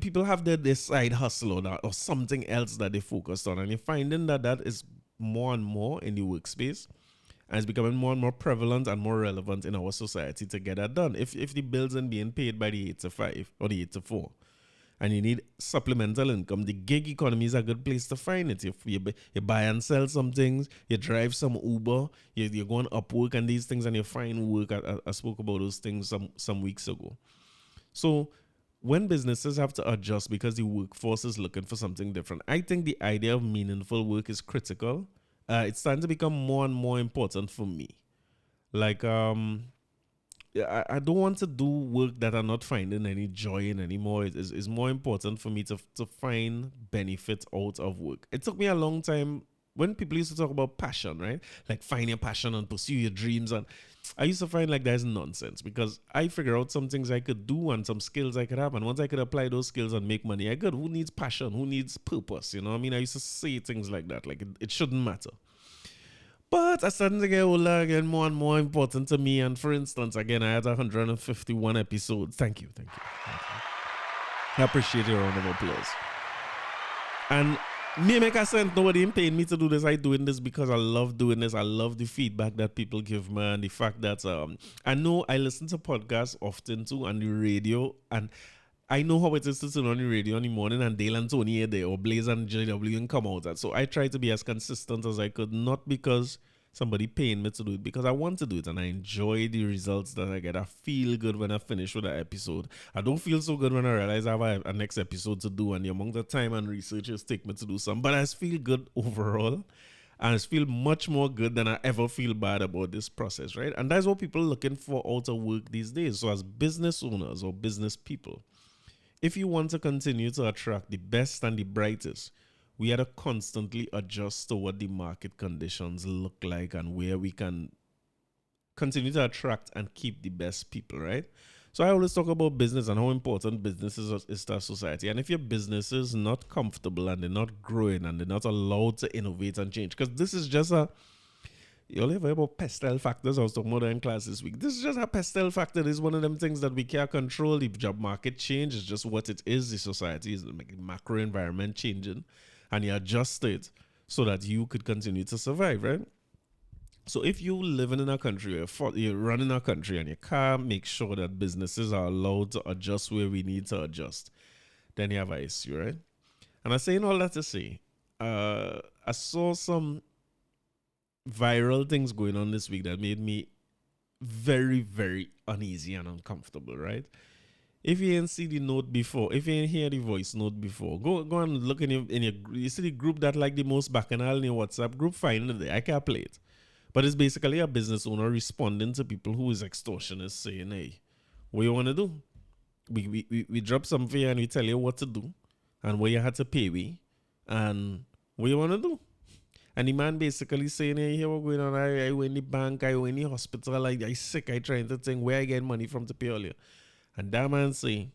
people have their side hustle or something else that they focused on. And you're finding that is more and more in the workspace. And it's becoming more and more prevalent and more relevant in our society to get that done. If the bills aren't being paid by the 8 to 5 or the 8 to 4, and you need supplemental income, the gig economy is a good place to find it. You buy and sell some things, you drive some Uber, you go on Upwork and these things, and you find work. I spoke about those things some weeks ago. So when businesses have to adjust because the workforce is looking for something different, I think the idea of meaningful work is critical. It's starting to become more and more important for me. Like, I don't want to do work that I'm not finding any joy in anymore. It's more important for me to find benefit out of work. It took me a long time when people used to talk about passion, right? Like find your passion and pursue your dreams. And I used to find like that's nonsense because I figure out some things I could do and some skills I could have. And once I could apply those skills and make money, I could. Who needs passion? Who needs purpose? You know what I mean? I used to say things like that. Like it shouldn't matter. But I started to get older again, more and more important to me. And for instance, again, I had 151 episodes. Thank you. I appreciate your round of applause. And me make a sense. Nobody ain't paying me to do this. I doing this because I love doing this. I love the feedback that people give me and the fact that I know I listen to podcasts often too on the radio, and I know how it is to sit on the radio in the morning and Dale and Tony are there or Blaze and JW and come out. So I try to be as consistent as I could, not because somebody paying me to do it, because I want to do it and I enjoy the results that I get. I feel good when I finish with an episode. I don't feel so good when I realize I have a next episode to do and the amount of time and researchers take me to do some. But I just feel good overall. And I feel much more good than I ever feel bad about this process, right? And that's what people are looking for out of work these days. So as business owners or business people, if you want to continue to attract the best and the brightest, we have to constantly adjust to what the market conditions look like and where we can continue to attract and keep the best people, right? So I always talk about business and how important business is to our society. And if your business is not comfortable and they're not growing and they're not allowed to innovate and change, because this is just you only hear about pestle factors. I was talking about that in class this week. This is just a pestle factor. This is one of them things that we can't control. The job market change is just what it is. The society is like the macro environment changing. And you adjust it so that you could continue to survive, right? So if you living in a country, you're running a country and you can't make sure that businesses are allowed to adjust where we need to adjust, then you have an issue, right? And I'm saying all that to say, I saw some viral things going on this week that made me very, very uneasy and uncomfortable, right? If you ain't see the note before, if you ain't hear the voice note before, go and look in your you see the group that like the most bacchanal in your WhatsApp group, find it there. I can't play it. But it's basically a business owner responding to people who is extortionists saying, hey, what you want to do? We drop something for you and we tell you what to do and what you had to pay we and what you want to do. And the man basically saying, hey, here what's going on? I went in the bank, I went in the hospital, I sick, I trying to think where I get money from to pay all you. And that man say,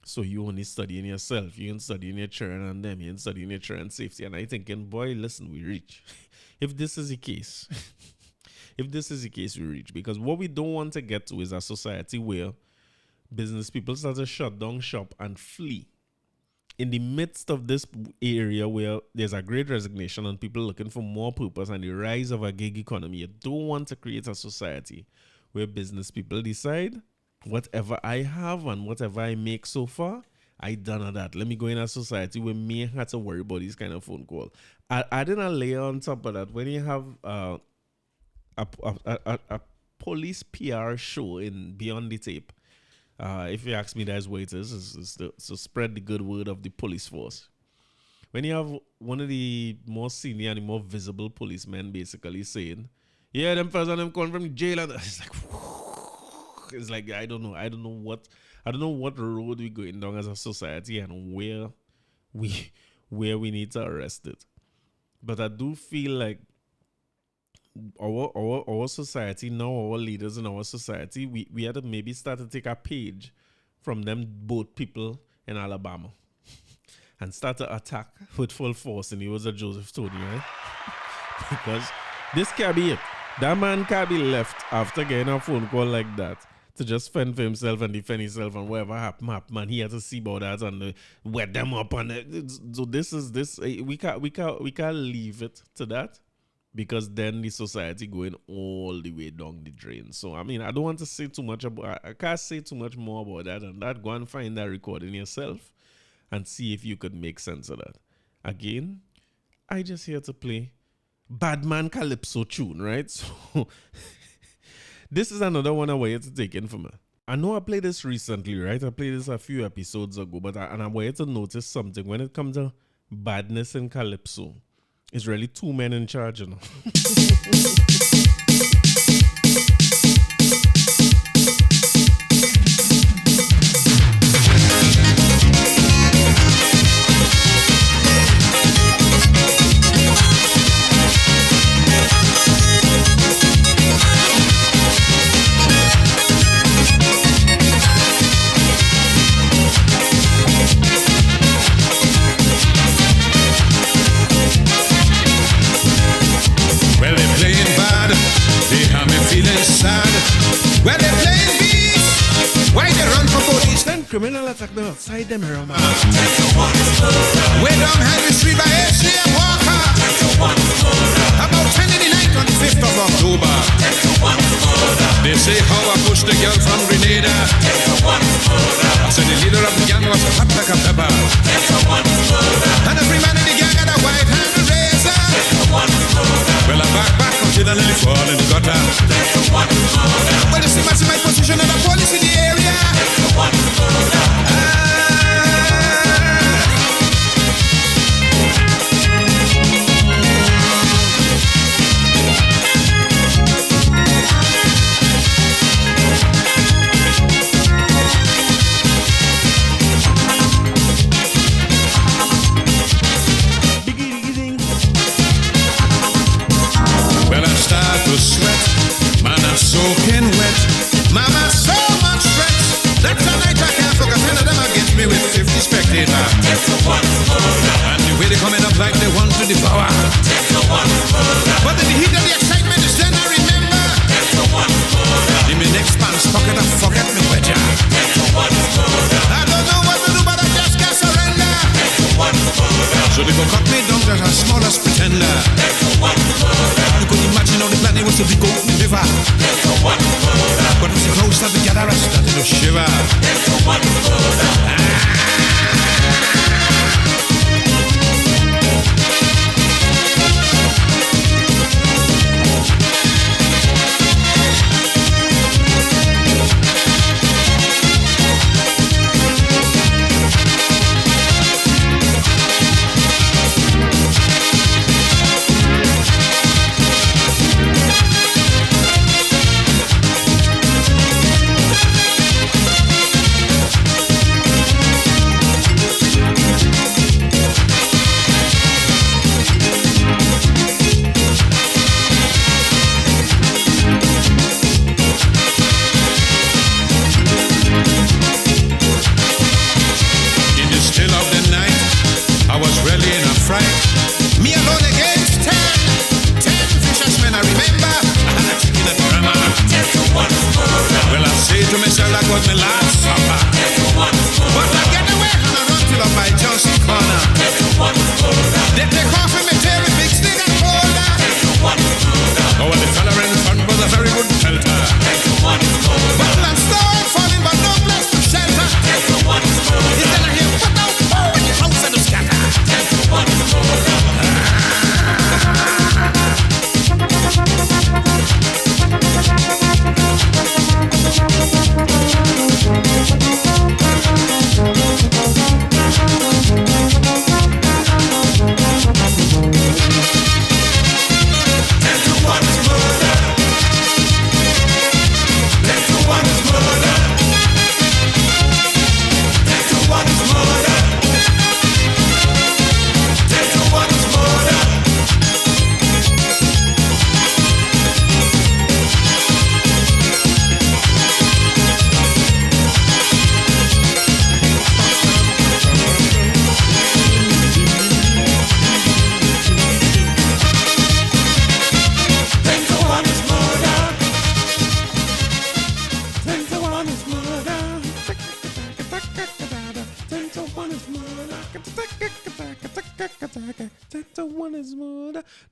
so you only studying yourself, you ain't studying your children and them, you ain't studying your children safety. And I thinking, boy, listen, we reach. If this is the case, we reach. Because what we don't want to get to is a society where business people start to shut down shop and flee. In the midst of this area where there's a great resignation and people looking for more purpose and the rise of a gig economy, you don't want to create a society where business people decide, whatever I have and whatever I make so far, I done of that. Let me go in a society where me had to worry about this kind of phone call. Adding a layer on top of that, when you have a police PR show in Beyond the Tape, if you ask me, that's what it is to spread the good word of the police force. When you have one of the more senior and the more visible policemen basically saying, yeah, them person them coming from the jail, and it's like I don't know what road we going down as a society and where we need to arrest it. But I do feel like our society now, our leaders in our society, we had to maybe start to take a page from them both people in Alabama and start to attack with full force in the words of Joseph Tony, right? Because this can't be it. That man can't be left after getting a phone call like that to just fend for himself and defend himself and whatever happened, he had to see about that and wet them up. And so we can't leave it to that. because then the society going all the way down the drain. So, I mean, I don't want to say too much about, I can't say too much more about that and that. Go and find that recording yourself and see if you could make sense of that. Again, I just here to play Badman Calypso tune, right? So, this is another one I want you to take in for me. I know I played this recently, right? I played this a few episodes ago, but I want you to notice something. When it comes to badness in Calypso, it's really two men in charge, you know. Well, they're playing beats. Why they run from police? Then criminal attack them outside them here, man. Way down Henry Street by H.C.M. Walker. About 10 in the night on the 5th of October. They say how I pushed the girl from Grenada. I said the leader of the gang was hot like a pepper. And every man in the gang had a white hand razor. Well, I back until I nearly fall in the gutter. Well, you see my position and the police in the area. Well, I start to sweat. Man, I'm soaking wet. Mama, so much sweat. That's a night I can't forget. 10 of them against me with 50 spectators. And the way they coming up like they want to devour. But in the heat of the excitement is then I remember. In my next man's pocket I forget me wedger. I don't know what to do but I just can't surrender. So they go cut me down just as small as pretender. You could imagine how the plan was to be go in the river. But as the crowd started to gather, I started to shiver.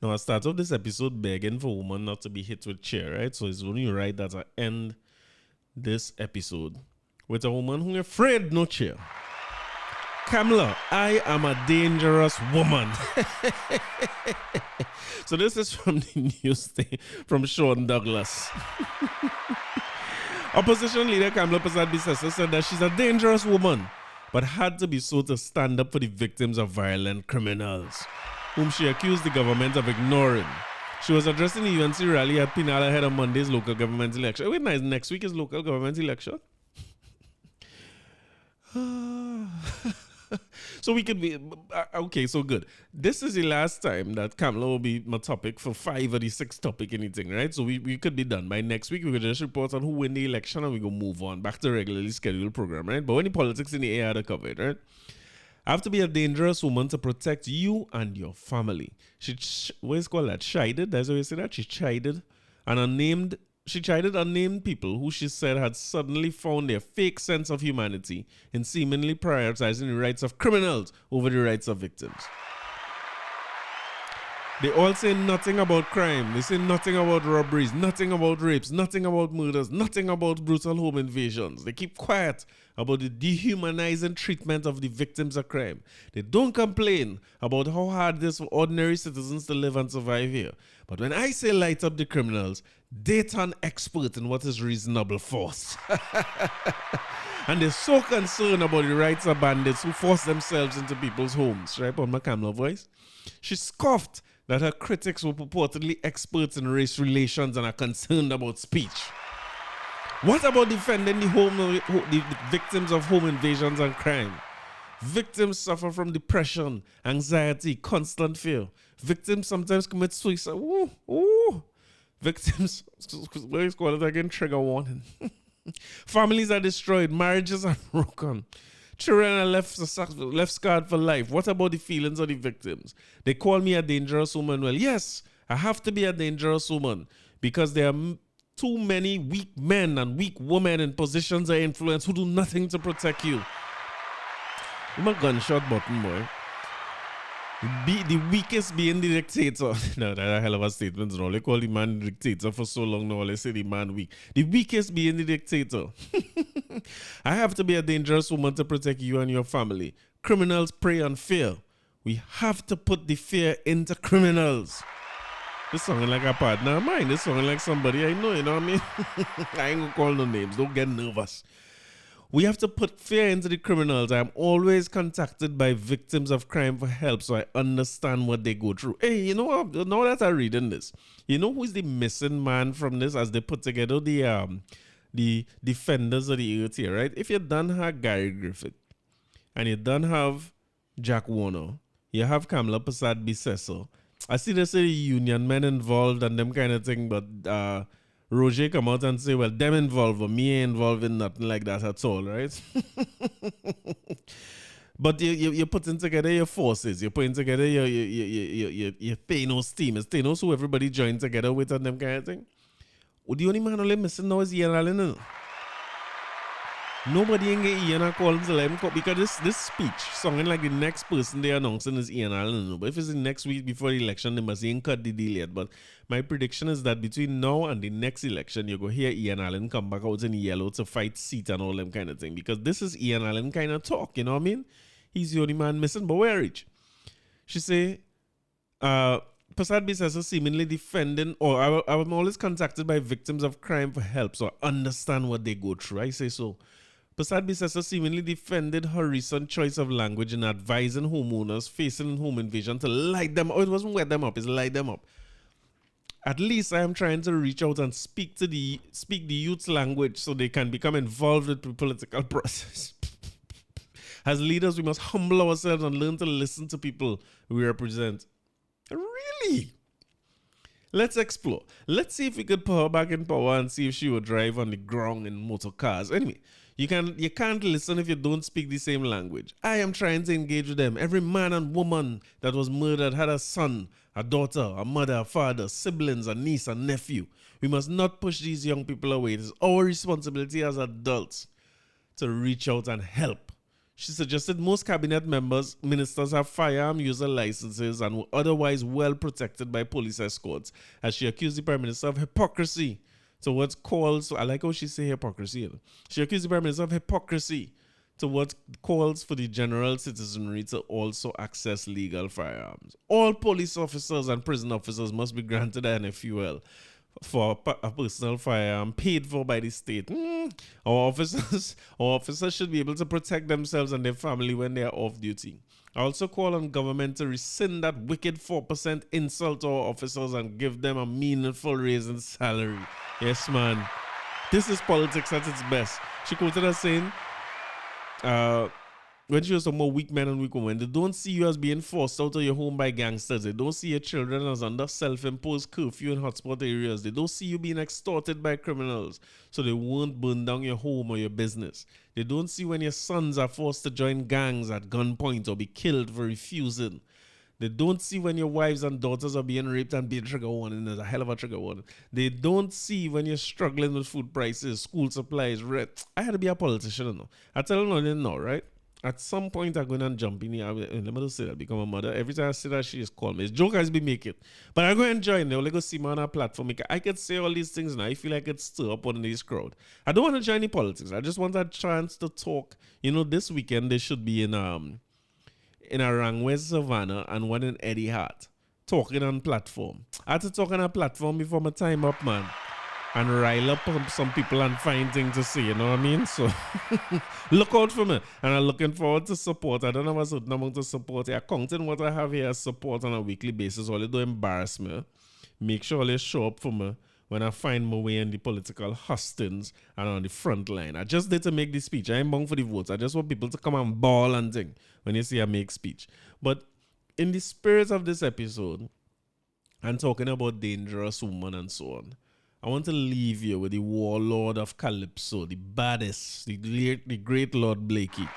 Now, I start off this episode begging for women not to be hit with chair, right? So it's only right that I end this episode with a woman who afraid no chair. Kamla, I am a dangerous woman. So this is from the news thing from Sean Douglas. Opposition leader Kamla Persad-Bissessor said that she's a dangerous woman, but had to be so to stand up for the victims of violent criminals, whom she accused the government of ignoring. She was addressing the UNC rally at Pinal ahead of Monday's local government election. Wait, next week is local government election? So we could be okay. So good. This is the last time that Kamla will be my topic for 5 of the 6 topic anything, right? So we could be done by next week. We could just report on who win the election and we go move on back to regularly scheduled program, right? But when the politics in the air are covered, right? I have to be a dangerous woman to protect you and your family. What is called that? Chided. That's how you say that. She chided unnamed people who she said had suddenly found their fake sense of humanity in seemingly prioritizing the rights of criminals over the rights of victims. They all say nothing about crime. They say nothing about robberies, nothing about rapes, nothing about murders, nothing about brutal home invasions. They keep quiet about the dehumanizing treatment of the victims of crime. They don't complain about how hard it is for ordinary citizens to live and survive here. But when I say light up the criminals, they turn expert in what is reasonable force. And they're so concerned about the rights of bandits who force themselves into people's homes. Right on my Kamla voice. She scoffed that her critics were purportedly experts in race relations and are concerned about speech. What about defending the victims of home invasions and crime? Victims suffer from depression, anxiety, constant fear. Victims sometimes commit suicide. Victims, what is called it again? Trigger warning. Families are destroyed. Marriages are broken. Children are left scarred for life. What about the feelings of the victims? They call me a dangerous woman. Well, yes, I have to be a dangerous woman because there are too many weak men and weak women in positions of influence who do nothing to protect you. I'm a gunshot button, boy. The weakest being the dictator. No, that's a hell of a statement. No, they call the man dictator for so long now. They say the man weak. The weakest being the dictator. I have to be a dangerous woman to protect you and your family. Criminals prey on fear. We have to put the fear into criminals. This sounding like a partner of mine. This sounding like somebody I know, you know what I mean? I ain't gonna call no names. Don't get nervous. We have to put fear into the criminals. I am always contacted by victims of crime for help so I understand what they go through. Hey, you know what? Now that I'm reading this, you know who is the missing man from this as they put together the defenders of the earth here, right? If you done have Gary Griffith and you done have Jack Warner, you have Kamla Persad-Bissessor. I see they say the union men involved and them kind of thing, but Roger come out and say, well, them involved, but me ain't involved in nothing like that at all, right? But you're putting together your forces. You're putting together your Thanos team. It's Thanos who everybody joined together with and them kind of thing. Well, the only man only missing now is Ian Allen. Nobody ain't get Ian a call to let him call because this speech sounding like the next person they announcing is Ian Allen. But if it's the next week before the election, they must ain't cut the deal yet. But my prediction is that between now and the next election, you're going to hear Ian Allen come back out in yellow to fight seat and all them kind of thing. Because this is Ian Allen kind of talk, you know what I mean? He's the only man missing, but where is? She say, Persad-Bissessor seemingly defending, or I'm always contacted by victims of crime for help, so I understand what they go through. I say so. Persad-Bissessor seemingly defended her recent choice of language in advising homeowners facing home invasion to light them up. Oh, it wasn't wet them up, it's light them up. At least I am trying to reach out and speak the youth's language so they can become involved with the political process. As leaders, we must humble ourselves and learn to listen to people we represent. Really? Let's explore. Let's see if we could put her back in power and see if she would drive on the ground in motor cars. Anyway, you can't listen if you don't speak the same language. I am trying to engage with them. Every man and woman that was murdered had a son, a daughter, a mother, a father, siblings, a niece, a nephew. We must not push these young people away. It is our responsibility as adults to reach out and help. She suggested most cabinet ministers have firearm user licenses and were otherwise well protected by police escorts, as she accused the Prime Minister of hypocrisy. So what's called, so I like how she say hypocrisy. She accused the Prime Minister of hypocrisy to what calls for the general citizenry to also access legal firearms. All police officers and prison officers must be granted an NFUL for a personal firearm paid for by the state. Our officers should be able to protect themselves and their family when they are off duty. I also call on government to rescind that wicked 4% insult to our officers and give them a meaningful raise in salary. Yes, man. This is politics at its best. She quoted us saying, when she was talking about weak men and weak women, they don't see you as being forced out of your home by gangsters. They don't see your children as under self-imposed curfew in hotspot areas. They don't see you being extorted by criminals, so they won't burn down your home or your business. They don't see when your sons are forced to join gangs at gunpoint or be killed for refusing. They don't see when your wives and daughters are being raped and being trigger warning. There's a hell of a trigger warning. They don't see when you're struggling with food prices, school supplies, rent. I had to be a politician, you know. I tell you no, right? At some point, I'm going to jump in here. Let me just say that, become a mother. Every time I say that, she just call me. It's joke as be make it. But I'm going to join. They'll go see me on our platform. I could say all these things now. I feel like I could stir up one of these crowd. I don't want to join any politics. I just want a chance to talk. You know, this weekend, they should be in Arangwes, Savannah, and one in Eddie Hart, talking on platform. I had to talk on a platform before my time up, man, and rile up some people and find things to say, you know what I mean? So, look out for me, and I'm looking forward to support. I don't have a certain amount of support. I'm counting what I have here as support on a weekly basis. All they do embarrass me. Make sure they show up for me when I find my way in the political hustings and on the front line. I just did to make this speech. I ain't bound for the votes. I just want people to come and ball and thing when you see I make speech. But in the spirit of this episode, and talking about dangerous women and so on, I want to leave you with the warlord of Calypso, the baddest, the great Lord Blakey.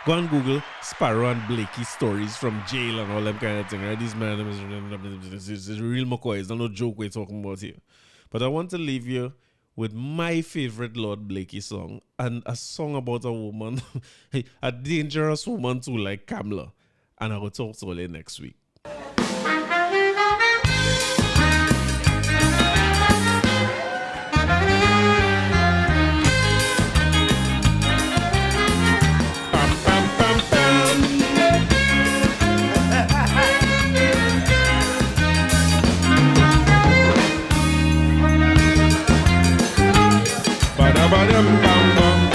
Go and Google Sparrow and Blakey stories from jail and all them kind of thing. Right? These men, it's real McCoy. It's not no joke we're talking about here. But I want to leave you with my favorite Lord Blakey song, and a song about a woman, a dangerous woman too, like Kamla. And I will talk to you next week.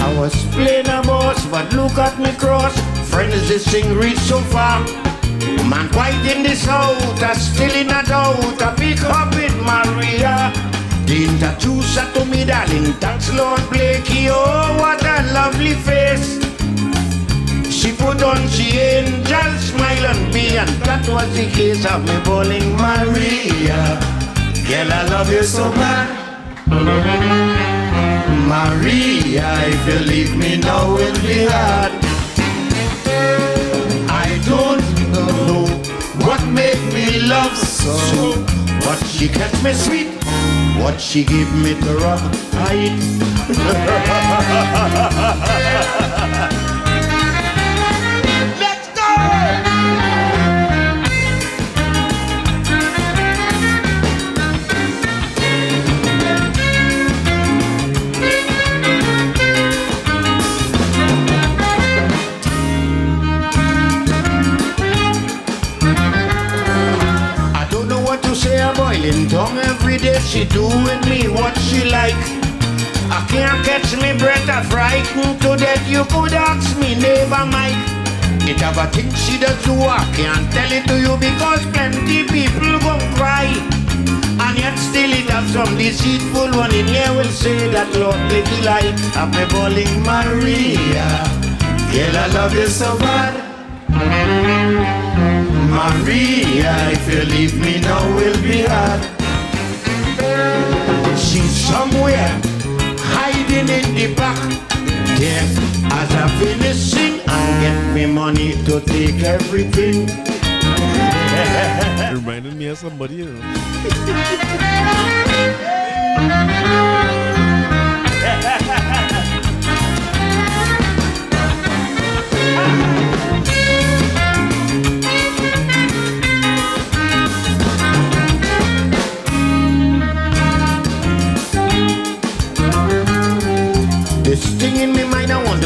I was playing a boss, but look at me cross. Friends, this thing reach so far. Man, quite in this out, I still in a doubt. I pick up with Maria. The introduce her to me, darling. Thanks, Lord Blakey. Oh, what a lovely face. She put on she angel smile on me, and that was the case of me bowling Maria. Girl, I love you so bad. Maria, if you leave me now it'll be hard. I don't know what made me love so, but she kept me sweet, what she gave me to rock tight. Let's go! Boiling tongue every day, she doing me what she like. I can't catch me breath, I frightened to death. You could ask me neighbor Mike. It have a thing she does do, I can't tell it to you because plenty people gon' cry. And yet still it has some deceitful one in here will say that Lord Blakey light. I'm a bowling Maria. Girl, I love you so bad. Maria, if you leave me now will be hard. She's somewhere hiding in the back there as I finish sing and get me money to take everything. Reminded me of somebody, you know.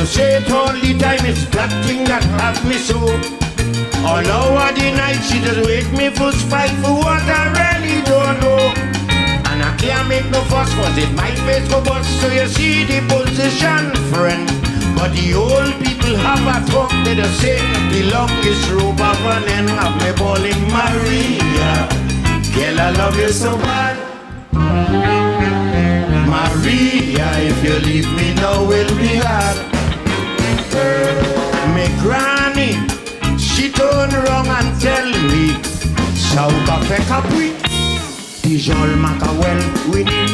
to say it all the time, it's that thing that has me so. All over the night she just wake me for spite for what I really don't know. And I can't make no fuss cause it might face go bust. So you see the position, friend. But the old people have a talk, they just say the longest rope of an end of me balling Maria. Girl, I love you so bad, Maria. If you leave me now, it'll be hard. Me granny, she turned around and tell me, Sauka Fekapui, Dijol Macawell winning.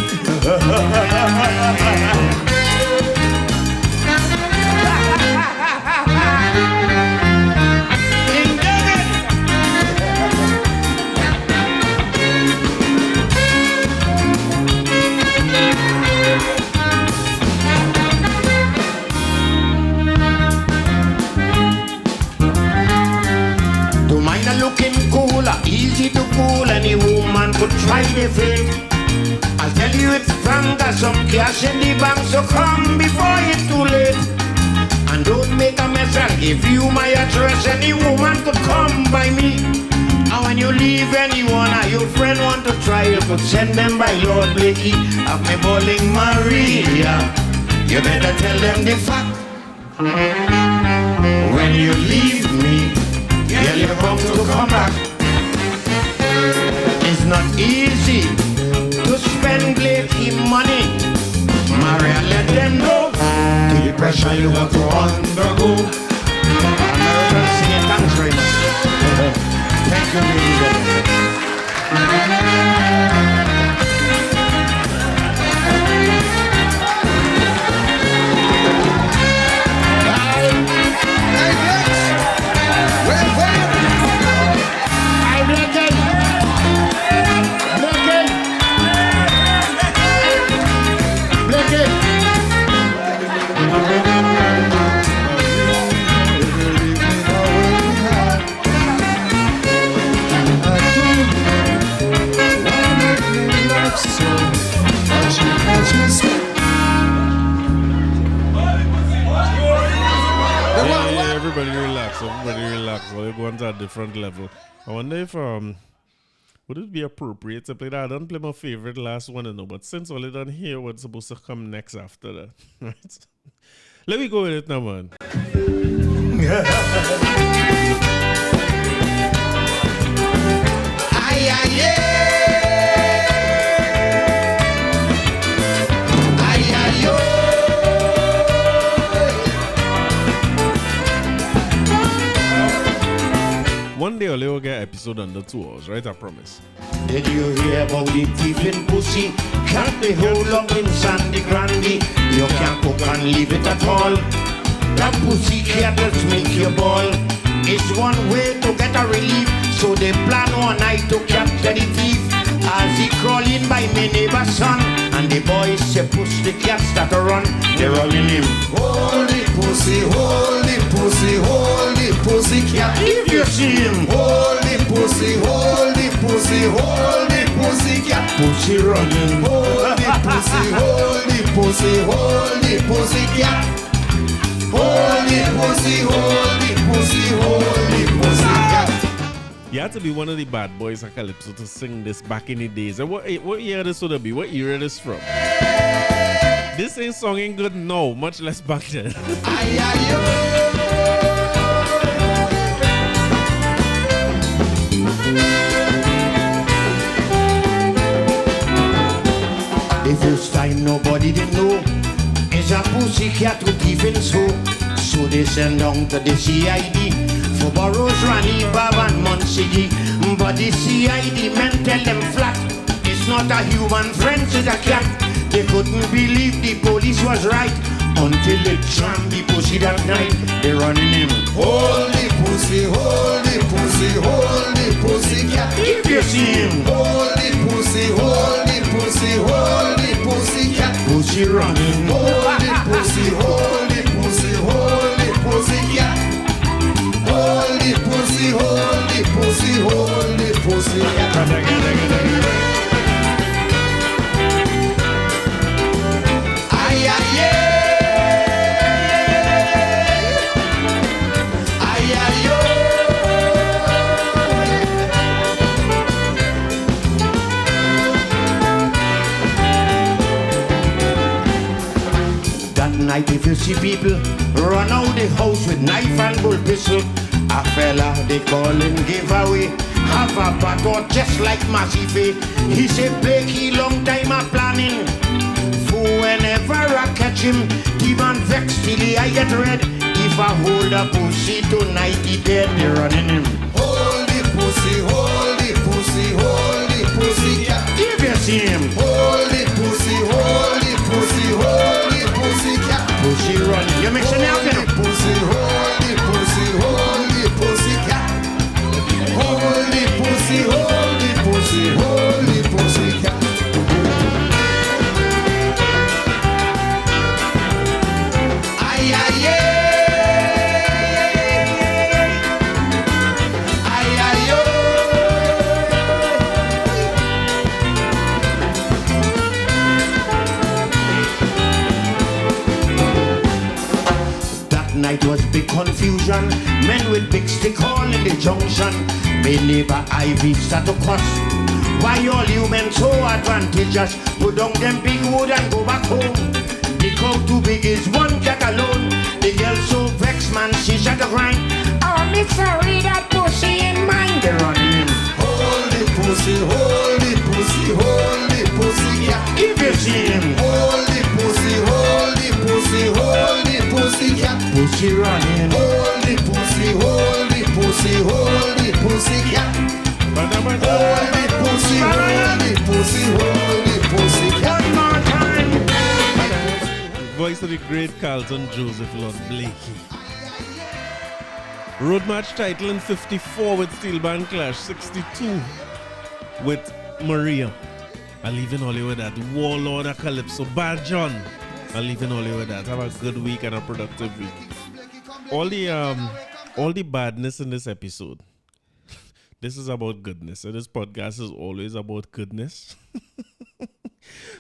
Looking cooler, easy to fool, any woman could try the fate. I'll tell you it's frank, got some cash in the bank, so come before it's too late. And don't make a mess, I'll give you my address, any woman could come by me. And when you leave anyone or your friend want to try, you could send them by Lord Blakey of me bowling Maria. You better tell them the fact. When you leave me, girl, you're bound to come back. It's not easy to spend Blakey money. Maria, let them know the pressure you have to undergo. American singing, thanks very much. Thank you, ladies and everybody relax. We're going to a different level. I wonder if would it be appropriate to play that? I don't play my favorite last one, but since all it done here, what's supposed to come next after that? Right? Let me go with it now, man. Ay, ay, yeah. One day I'll ever get an episode under 2 hours, right? I promise. Did you hear about the thief in pussy? Can't be hold up in Sandy Grandy. You can't cook and leave it at all. That pussy can't just make you ball. It's one way to get a relief. So they plan one night to capture the thief. As he crawl in by my neighbor's son, and the boys say push the cat start to run. They're rolling him. Hold the pussy, hold the pussy, hold the pussy cat. If you see him, hold the pussy, hold the pussy, hold the pussy cat. Pussy running. Hold the pussy, hold the pussy, hold the pussy cat. Hold the pussy, hold the pussy, hold the pussy cat. You had to be one of the bad boys of Calypso to sing this back in the days. And what year this would be? What era this from? This ain't song ain't good now, much less back then. The first time nobody didn't know is a pussycat with even so. So they send down to the CID for Burroughs, Rani, Bab and Monsigi. But the CID men tell them flat, it's not a human friend, it's a cat. They couldn't believe the police was right until they jammed the pussy that night. They running him. Hold the pussy, hold the pussy, hold the pussy cat. If you see him, hold the pussy, hold the pussy, hold the pussy cat. Pussy running. Hold the pussy, hold the pussy, hold the pussy cat. Hold the pussy, hold the pussy, hold the pussy cat. Ay, ay, yeah. night if you see people run out the house with knife and bull pistol, a fella they call him giveaway. Have a battle just like Massive. He said Blakey long time a planning. For whenever I catch him, the man vex till I get red. If I hold a pussy tonight, he dead, they running him. Hold the pussy, hold the pussy, hold the pussy cat. If you see him, hold the pussy, hold the pussy, hold the pussy cat. Pussy running, you mixing out the pussy, hold the pussy, hold the pussy cat. Hold the pussy, hold the pussy, hold the pussy cat. Ay, ay, ay. Night was big confusion. Men with big stick all in the junction. My neighbor Ivy start to cuss. Why all you men so advantageous? Put down them big wood and go back home. The cow too big is one cat alone. The girl so vexed, man, she shut the grind. Oh, me sorry that pussy in mine. They running in. Hold the pussy, hold the pussy, hold the pussy, yeah. If you see him, hold the pussy, hold the pussy, hold the pussy, yeah. Pussy running. Hold the pussy, hold the pussy, hold the pussy, yeah. Hold the pussy, hold the pussy, hold the pussy, yeah. One more time. Voice of the great Carlton Joseph Lord Blakey. Road match title in 54 with Steel Band Clash, 62 with Maria. I'm leaving all you with that. Warlord of Calypso, Bad John. I'm leaving all you with that. Have a good week and a productive week. All the badness in this episode. This is about goodness. So this podcast is always about goodness.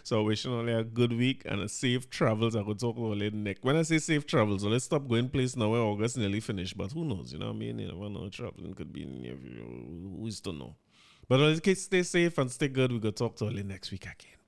So I wish you all a good week and a safe travels. I could talk about it next. When I say safe travels, so let's stop going place now where August nearly finished. But who knows? You know what I mean? You never know. Traveling could be in your, who is to know. But in case, stay safe and stay good. We're going to talk to you next week again.